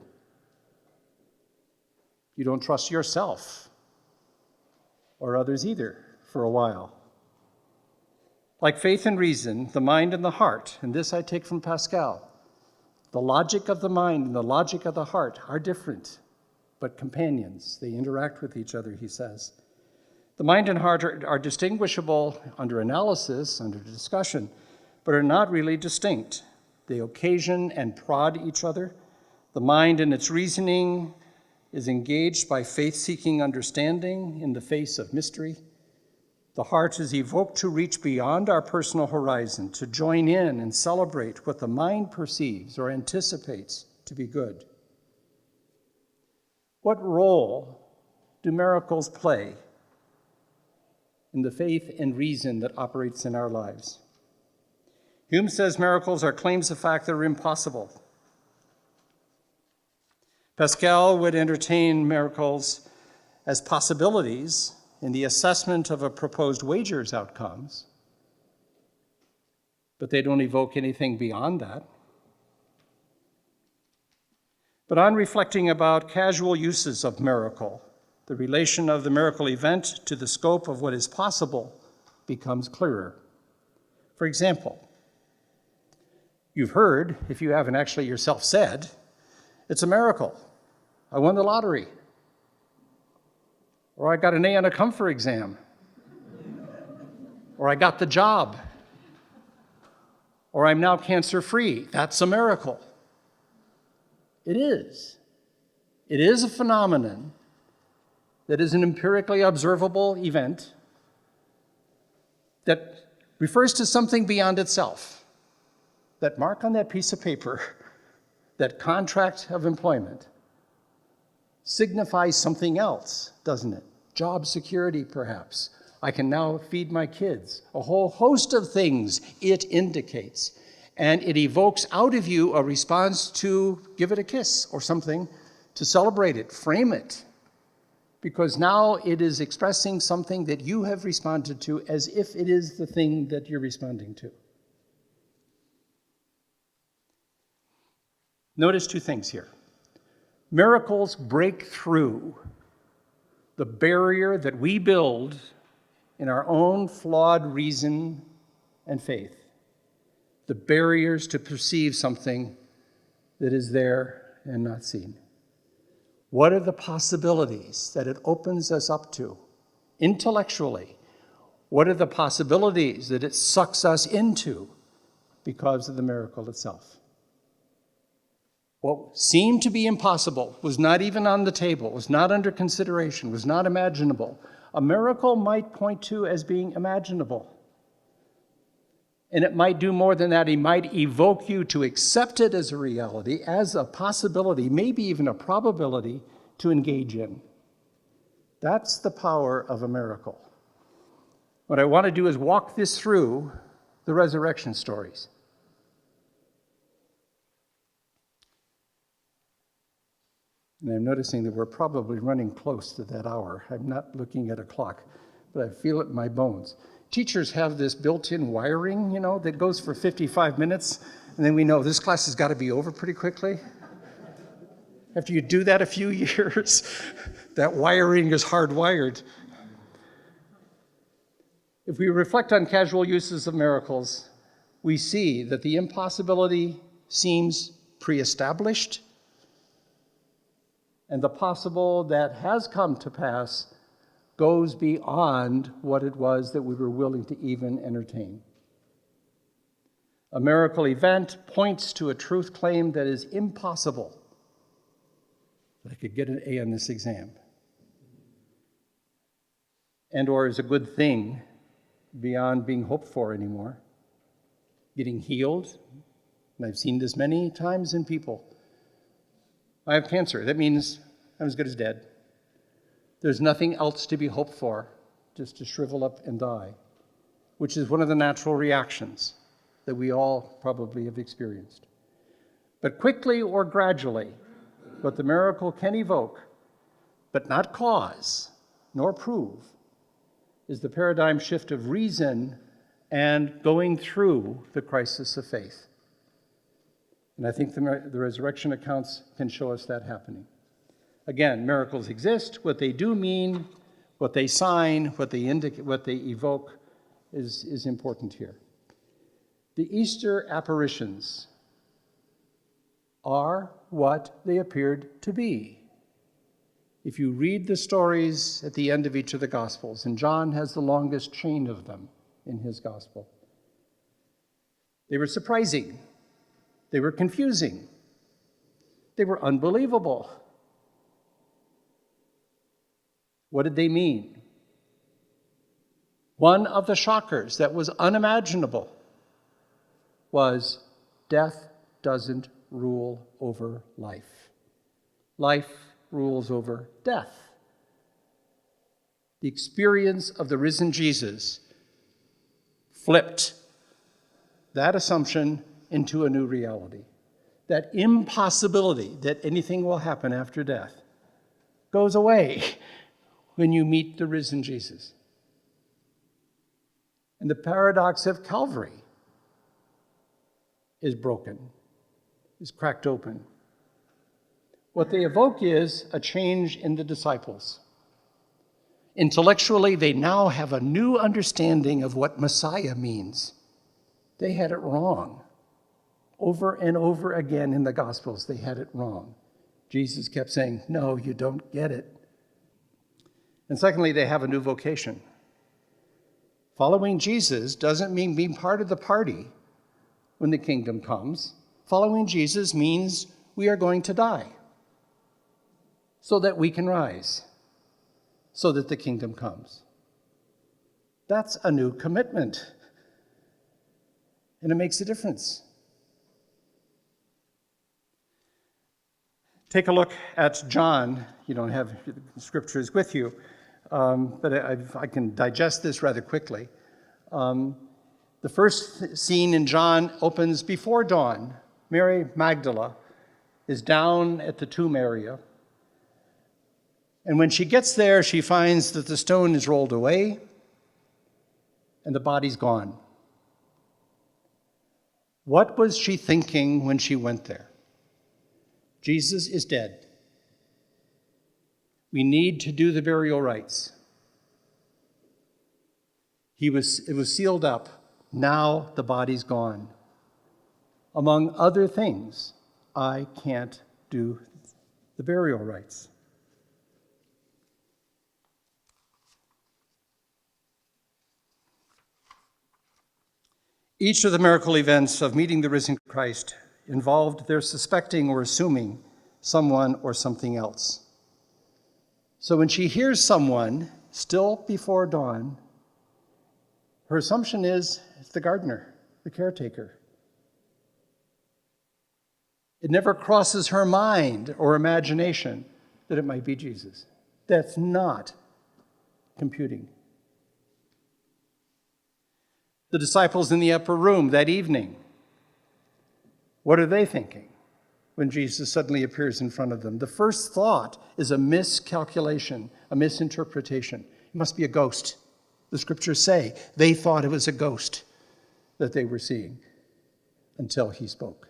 you don't trust yourself or others either for a while. Like faith and reason, the mind and the heart, and this I take from Pascal, the logic of the mind and the logic of the heart are different, but companions. They interact with each other, he says. The mind and heart are distinguishable under analysis, under discussion, but are not really distinct. They occasion and prod each other. The mind in its reasoning is engaged by faith-seeking understanding in the face of mystery. The heart is evoked to reach beyond our personal horizon, to join in and celebrate what the mind perceives or anticipates to be good. What role do miracles play in the faith and reason that operates in our lives? Hume says miracles are claims of fact that are impossible. Pascal would entertain miracles as possibilities in the assessment of a proposed wager's outcomes, but they don't evoke anything beyond that. But on reflecting about casual uses of miracle, the relation of the miracle event to the scope of what is possible becomes clearer. For example, you've heard, if you haven't actually yourself said, it's a miracle. I won the lottery. Or I got an A on a Kumfer exam. Or I got the job. Or I'm now cancer-free. That's a miracle. It is. It is a phenomenon that is an empirically observable event that refers to something beyond itself. That mark on that piece of paper, that contract of employment, signifies something else, doesn't it? Job security, perhaps. I can now feed my kids. A whole host of things it indicates. And it evokes out of you a response to give it a kiss or something, to celebrate it, frame it. Because now it is expressing something that you have responded to as if it is the thing that you're responding to. Notice two things here. Miracles break through the barrier that we build in our own flawed reason and faith. The barriers to perceive something that is there and not seen. What are the possibilities that it opens us up to intellectually? What are the possibilities that it sucks us into because of the miracle itself? What seemed to be impossible was not even on the table, was not under consideration, was not imaginable. A miracle might point to as being imaginable. And it might do more than that. It might evoke you to accept it as a reality, as a possibility, maybe even a probability to engage in. That's the power of a miracle. What I want to do is walk this through the resurrection stories. And I'm noticing that we're probably running close to that hour. I'm not looking at a clock, but I feel it in my bones. Teachers have this built-in wiring, that goes for 55 minutes, and then we know this class has got to be over pretty quickly. After you do that a few years, that wiring is hardwired. If we reflect on casual uses of miracles, we see that the impossibility seems pre-established, and the possible that has come to pass goes beyond what it was that we were willing to even entertain. A miracle event points to a truth claim that is impossible. I could get an A on this exam. And or is a good thing beyond being hoped for anymore. Getting healed, and I've seen this many times in people. I have cancer. That means I'm as good as dead. There's nothing else to be hoped for, just to shrivel up and die, which is one of the natural reactions that we all probably have experienced. But quickly or gradually, what the miracle can evoke, but not cause, nor prove, is the paradigm shift of reason and going through the crisis of faith. And I think the resurrection accounts can show us that happening. Again, miracles exist. What they do mean, what they sign, what they indicate, what they evoke is important here. The Easter apparitions are what they appeared to be. If you read the stories at the end of each of the Gospels, and John has the longest chain of them in his Gospel, they were surprising. They were confusing. They were unbelievable. What did they mean? One of the shockers that was unimaginable was death doesn't rule over life. Life rules over death. The experience of the risen Jesus flipped that assumption into a new reality. That impossibility that anything will happen after death goes away when you meet the risen Jesus. And the paradox of Calvary is broken, is cracked open. What they evoke is a change in the disciples. Intellectually, they now have a new understanding of what Messiah means. They had it wrong. Over and over again in the Gospels, they had it wrong. Jesus kept saying, no, you don't get it. And secondly, they have a new vocation. Following Jesus doesn't mean being part of the party when the kingdom comes. Following Jesus means we are going to die so that we can rise, so that the kingdom comes. That's a new commitment, and it makes a difference. Take a look at John. You don't have the scriptures with you, but I can digest this rather quickly. The first scene in John opens before dawn. Mary Magdalene is down at the tomb area. And when she gets there, she finds that the stone is rolled away and the body's gone. What was she thinking when she went there? Jesus is dead. We need to do the burial rites. It was sealed up. Now the body's gone. Among other things, I can't do the burial rites. Each of the miracle events of meeting the risen Christ involved their suspecting or assuming someone or something else. So when she hears someone still before dawn, her assumption is it's the gardener, the caretaker. It never crosses her mind or imagination that it might be Jesus. That's not computing. The disciples in the upper room that evening, what are they thinking when Jesus suddenly appears in front of them? The first thought is a miscalculation, a misinterpretation. It must be a ghost. The scriptures say they thought it was a ghost that they were seeing until he spoke.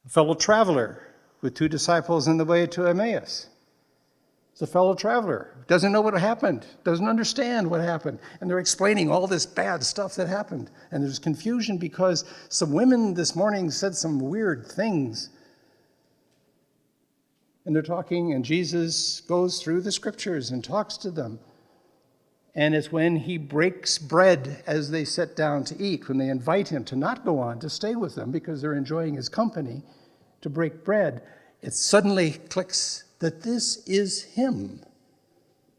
A fellow traveler with two disciples on the way to Emmaus. It's a fellow traveler, doesn't know what happened, doesn't understand what happened. And they're explaining all this bad stuff that happened. And there's confusion because some women this morning said some weird things. And they're talking, and Jesus goes through the scriptures and talks to them. And it's when he breaks bread as they sit down to eat, when they invite him to not go on, to stay with them because they're enjoying his company, to break bread, it suddenly clicks that this is him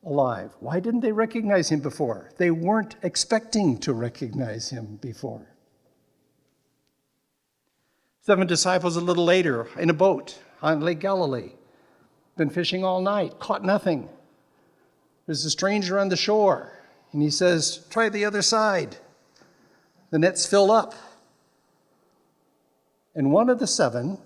alive. Why didn't they recognize him before? They weren't expecting to recognize him before. 7 disciples a little later in a boat on Lake Galilee. Been fishing all night, caught nothing. There's a stranger on the shore, and he says, try the other side. The nets fill up. And one of the 7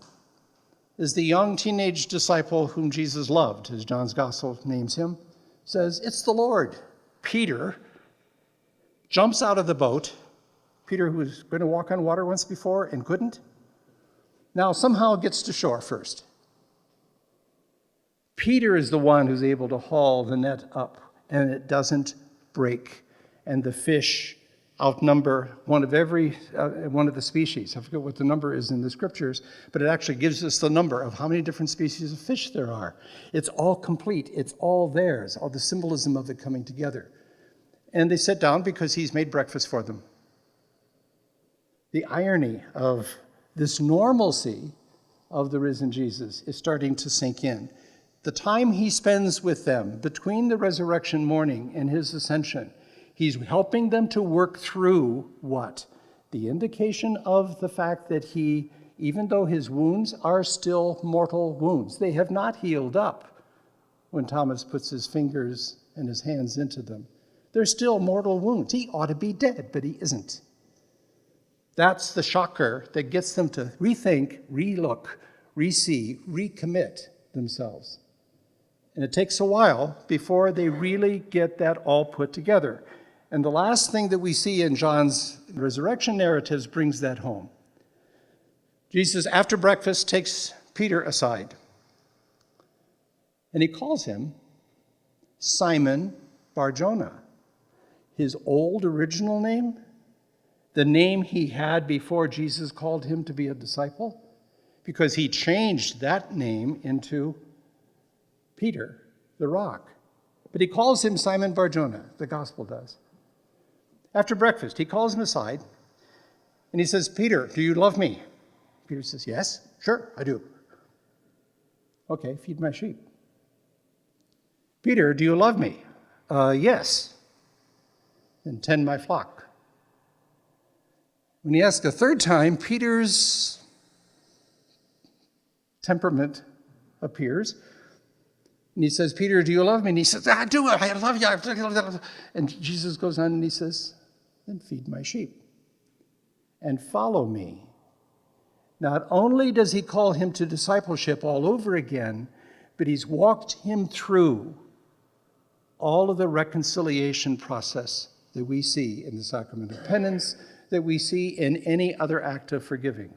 is the young teenage disciple whom Jesus loved, as John's gospel names him, says, it's the Lord. Peter jumps out of the boat Peter, who was going to walk on water once before and couldn't, now somehow gets to shore first. Peter is the one who's able to haul the net up, and it doesn't break. And the fish outnumber one of the species. I forget what the number is in the scriptures, but it actually gives us the number of how many different species of fish there are. It's all complete. It's all theirs, all the symbolism of it coming together. And they sit down because he's made breakfast for them. The irony of this normalcy of the risen Jesus is starting to sink in. The time he spends with them between the resurrection morning and his ascension, he's helping them to work through what? The indication of the fact that he, even though his wounds are still mortal wounds, they have not healed up when Thomas puts his fingers and his hands into them. They're still mortal wounds. He ought to be dead, but he isn't. That's the shocker that gets them to rethink, relook, re-see, recommit themselves. And it takes a while before they really get that all put together. And the last thing that we see in John's resurrection narratives brings that home. Jesus, after breakfast, takes Peter aside. And he calls him Simon Bar-Jonah. His old original name, the name he had before Jesus called him to be a disciple, because he changed that name into Peter, the rock. But he calls him Simon Bar-Jonah, the gospel does. After breakfast, he calls him aside, and he says, Peter, do you love me? Peter says, yes, sure, I do. Okay, feed my sheep. Peter, do you love me? Yes. Then tend my flock. When he asks a third time, Peter's temperament appears. And he says, Peter, do you love me? And he says, I do, I love you. And Jesus goes on and he says, then feed my sheep and follow me. Not only does he call him to discipleship all over again, but he's walked him through all of the reconciliation process that we see in the sacrament of penance, that we see in any other act of forgiving.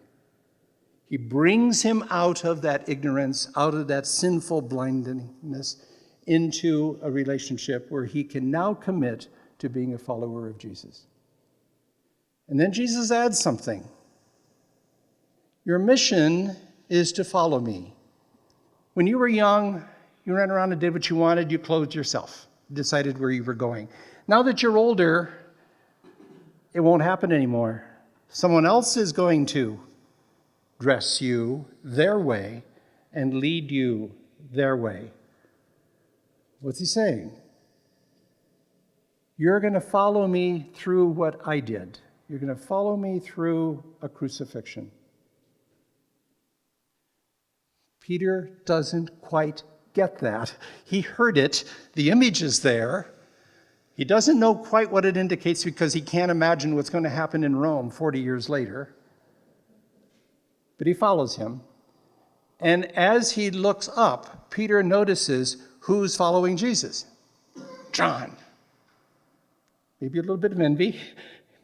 He brings him out of that ignorance, out of that sinful blindness, into a relationship where he can now commit to being a follower of Jesus. And then Jesus adds something. Your mission is to follow me. When you were young, you ran around and did what you wanted, you clothed yourself, decided where you were going. Now that you're older, it won't happen anymore. Someone else is going to dress you their way and lead you their way. What's he saying? You're going to follow me through what I did. You're going to follow me through a crucifixion. Peter doesn't quite get that. He heard it. The image is there. He doesn't know quite what it indicates because he can't imagine what's going to happen in Rome 40 years later. But he follows him. And as he looks up, Peter notices who's following Jesus. John. Maybe a little bit of envy,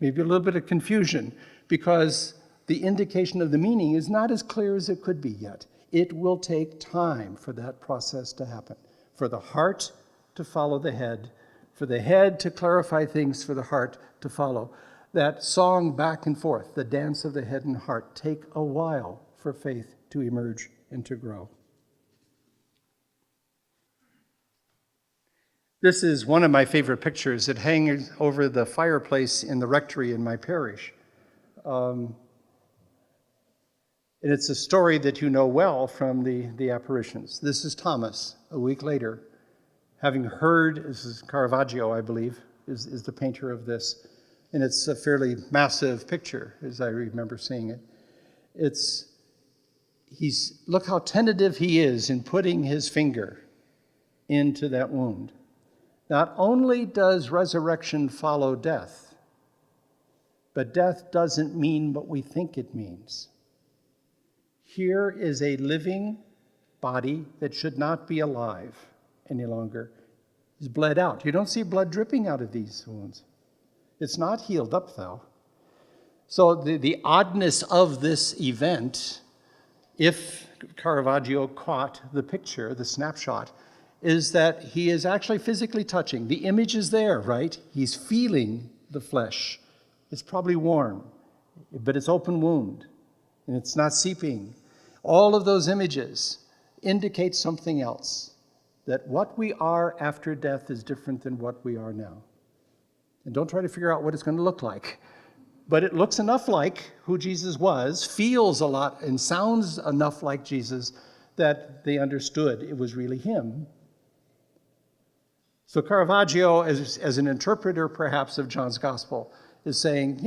maybe a little bit of confusion, because the indication of the meaning is not as clear as it could be yet. It will take time for that process to happen, for the heart to follow the head, for the head to clarify things, for the heart to follow. That song back and forth, the dance of the head and heart, take a while for faith to emerge and to grow. This is one of my favorite pictures. It hangs over the fireplace in the rectory in my parish. And it's a story that you know well from the apparitions. This is Thomas, a week later, having heard, this is Caravaggio, I believe, is the painter of this. And it's a fairly massive picture, as I remember seeing it. Look how tentative he is in putting his finger into that wound. Not only does resurrection follow death, but death doesn't mean what we think it means. Here is a living body that should not be alive any longer. It's bled out. You don't see blood dripping out of these wounds. It's not healed up, though. So the oddness of this event, if Caravaggio caught the picture, the snapshot, is that he is actually physically touching. The image is there, right? He's feeling the flesh. It's probably warm, but it's open wound, and it's not seeping. All of those images indicate something else, that what we are after death is different than what we are now. And don't try to figure out what it's going to look like. But it looks enough like who Jesus was, feels a lot, and sounds enough like Jesus that they understood it was really him. So Caravaggio, as an interpreter perhaps of John's gospel, is saying,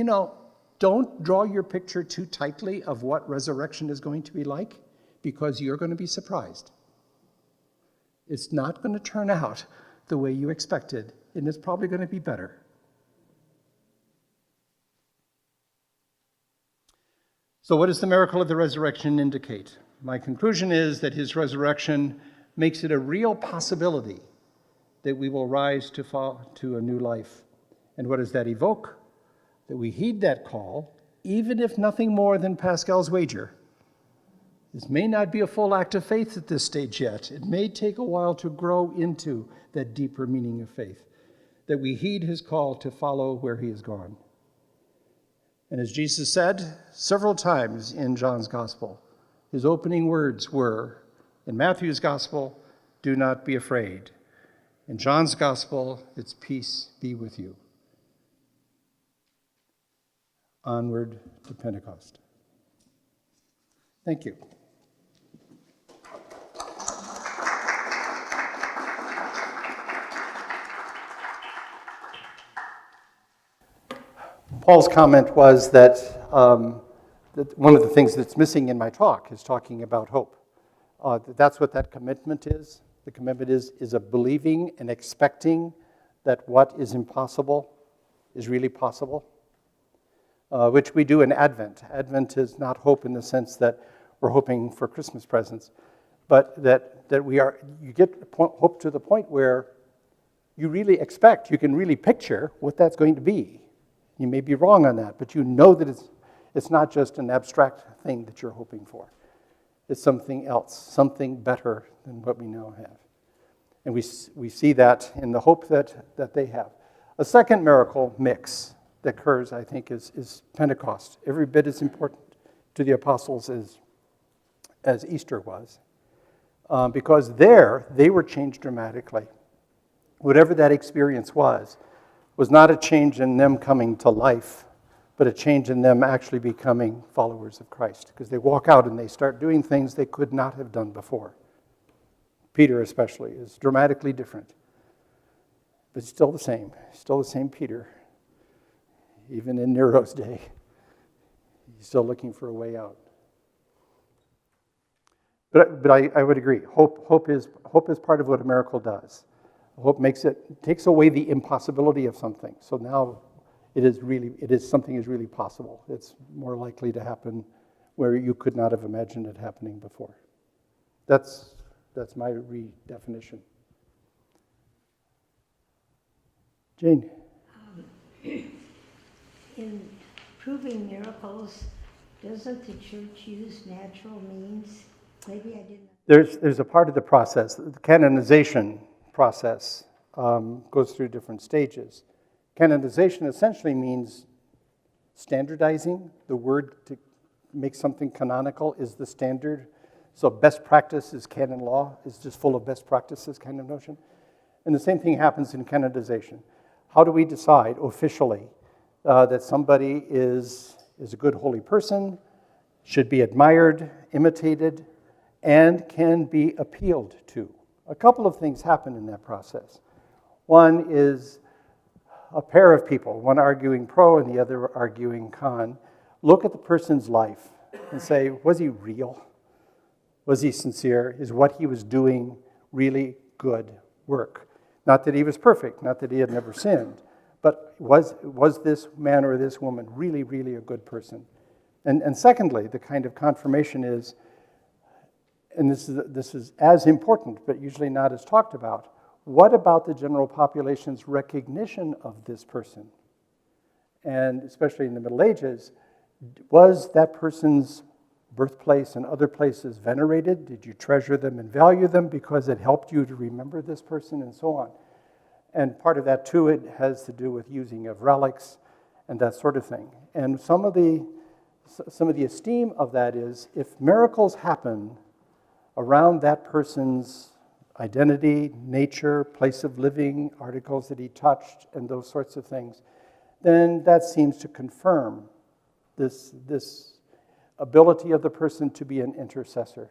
don't draw your picture too tightly of what resurrection is going to be like, because you're going to be surprised. It's not going to turn out the way you expected, and it's probably going to be better. So what does the miracle of the resurrection indicate? My conclusion is that his resurrection makes it a real possibility that we will rise to a new life. And what does that evoke? That we heed that call, even if nothing more than Pascal's wager. This may not be a full act of faith at this stage yet. It may take a while to grow into that deeper meaning of faith, that we heed his call to follow where he has gone. And as Jesus said several times in John's gospel, his opening words were, in Matthew's gospel, do not be afraid. In John's gospel, it's peace be with you. Onward to Pentecost. Thank you. Paul's comment was that one of the things that's missing in my talk is talking about hope. That's what that commitment is. The commitment is a believing and expecting that what is impossible is really possible, which we do in Advent. Advent is not hope in the sense that we're hoping for Christmas presents, but that you get hope to the point where you really expect, you can really picture what that's going to be. You may be wrong on that, but you know that it's not just an abstract thing that you're hoping for. It's something else, something better than what we now have. And we see that in the hope that they have. A second miracle mix that occurs, I think, is Pentecost. Every bit as important to the apostles as Easter was. Because there, they were changed dramatically. Whatever that experience was not a change in them coming to life, but a change in them actually becoming followers of Christ. Because they walk out and they start doing things they could not have done before. Peter especially is dramatically different, but still the same Peter. Even in Nero's day, he's still looking for a way out. But I would agree. Hope is part of what a miracle does. Hope takes away the impossibility of something. So now something is really possible. It's more likely to happen where you could not have imagined it happening before. That's my redefinition. Jane. In proving miracles, doesn't the church use natural means? Maybe I didn't. There's a part of the process. The canonization process goes through different stages. Canonization essentially means standardizing. The word to make something canonical is the standard. So best practice is canon law, is just full of best practices kind of notion. And the same thing happens in canonization. How do we decide officially that somebody is a good holy person, should be admired, imitated, and can be appealed to? A couple of things happen in that process. One is a pair of people, one arguing pro and the other arguing con, look at the person's life and say, was he real? Was he sincere? Is what he was doing really good work? Not that he was perfect, not that he had never sinned, but was this man or this woman really, really a good person? And secondly, the kind of confirmation is, and this is as important, but usually not as talked about, what about the general population's recognition of this person? And especially in the Middle Ages, Was that person's birthplace and other places venerated? Did you treasure them and value them because it helped you to remember this person and so on? And part of that, too, it has to do with using of relics and that sort of thing. And some of the esteem of that is if miracles happen around that person's identity, nature, place of living, articles that he touched, and those sorts of things, then that seems to confirm this ability of the person to be an intercessor.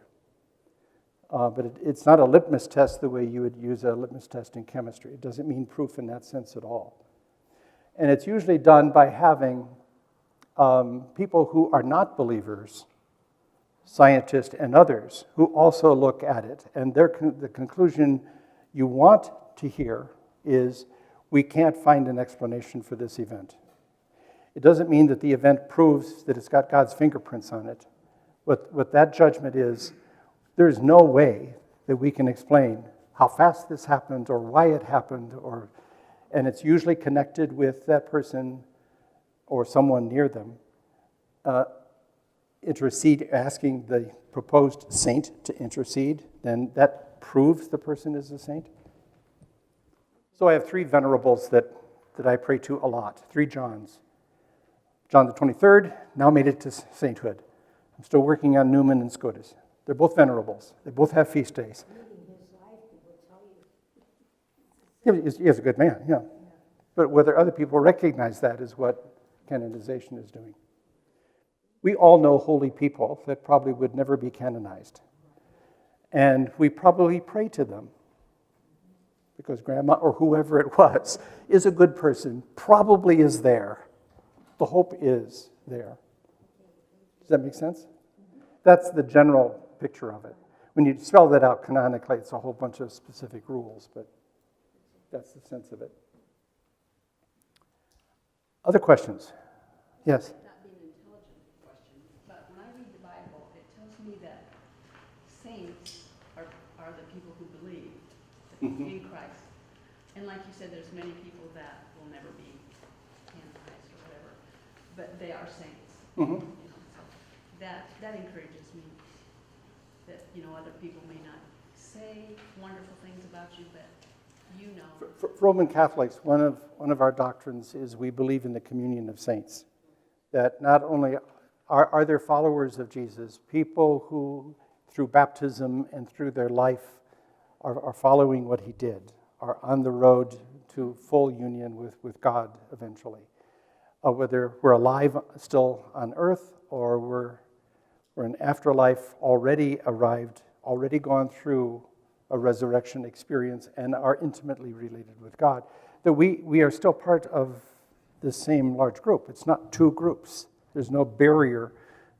But it's not a litmus test the way you would use a litmus test in chemistry. It doesn't mean proof in that sense at all. And it's usually done by having people who are not believers, scientists and others, who also look at it. And the conclusion you want to hear is, we can't find an explanation for this event. It doesn't mean that the event proves that it's got God's fingerprints on it. What that judgment is, there's no way that we can explain how fast this happened or why it happened, and it's usually connected with that person or someone near them asking the proposed saint to intercede, then that proves the person is a saint. So I have three venerables that I pray to a lot, 3 Johns. John the 23rd, now made it to sainthood. I'm still working on Newman and Scotus. They're both venerables. They both have feast days. He is a good man, yeah. But whether other people recognize that is what canonization is doing. We all know holy people that probably would never be canonized. And we probably pray to them because grandma or whoever it was is a good person, probably is there. The hope is there. Does that make sense? That's the general picture of it. When you spell that out canonically, it's a whole bunch of specific rules, but that's the sense of it. Other questions? Yes? Not being an intelligent question, but when I read the Bible, it tells me that saints are the people who believe in Christ. And like you said, there's many people that will never be canonized or whatever, but they are saints. Mm-hmm. You know, so that encourages me. That other people may not say wonderful things about you, but you know. For Roman Catholics, one of our doctrines is we believe in the communion of saints. That not only are there followers of Jesus, people who, through baptism and through their life, are following what he did, are on the road to full union with God eventually. Whether we're alive still on earth or we're in afterlife, already arrived, already gone through a resurrection experience and are intimately related with God, that we are still part of the same large group. It's not two groups. There's no barrier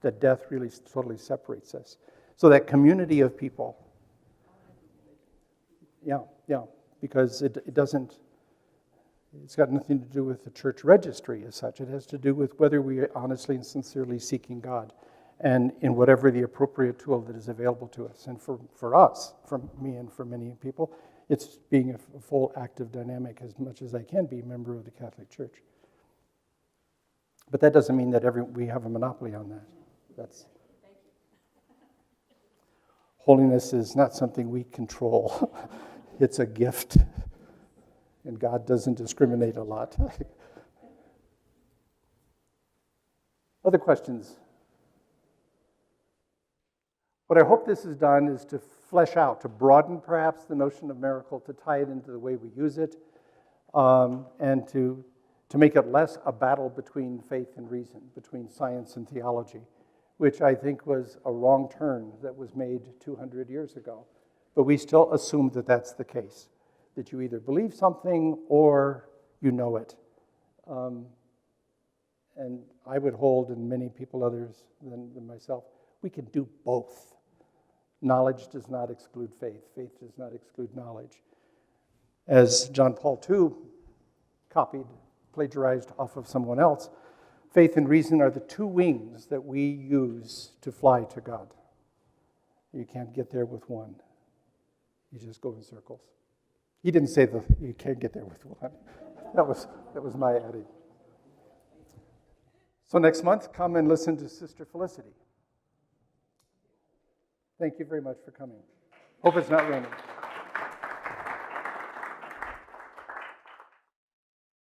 that death really totally separates us. So that community of people, yeah, because it doesn't, it's got nothing to do with the church registry as such. It has to do with whether we are honestly and sincerely seeking God, and in whatever the appropriate tool that is available to us. And for us, for me and for many people, it's being a full active dynamic as much as I can be a member of the Catholic Church. But that doesn't mean that we have a monopoly on that. Holiness is not something we control. It's a gift. And God doesn't discriminate a lot. Other questions? What I hope this has done is to flesh out, to broaden perhaps the notion of miracle, to tie it into the way we use it, and to make it less a battle between faith and reason, between science and theology, which I think was a wrong turn that was made 200 years ago. But we still assume that that's the case, that you either believe something or you know it. And I would hold, and many people others than myself, we can do both. Knowledge does not exclude faith. Faith does not exclude knowledge. As John Paul II plagiarized off of someone else, faith and reason are the two wings that we use to fly to God. You can't get there with one. You just go in circles. He didn't say you can't get there with one. That was my adage. So next month, come and listen to Sister Felicity. Thank you very much for coming. Hope it's not raining.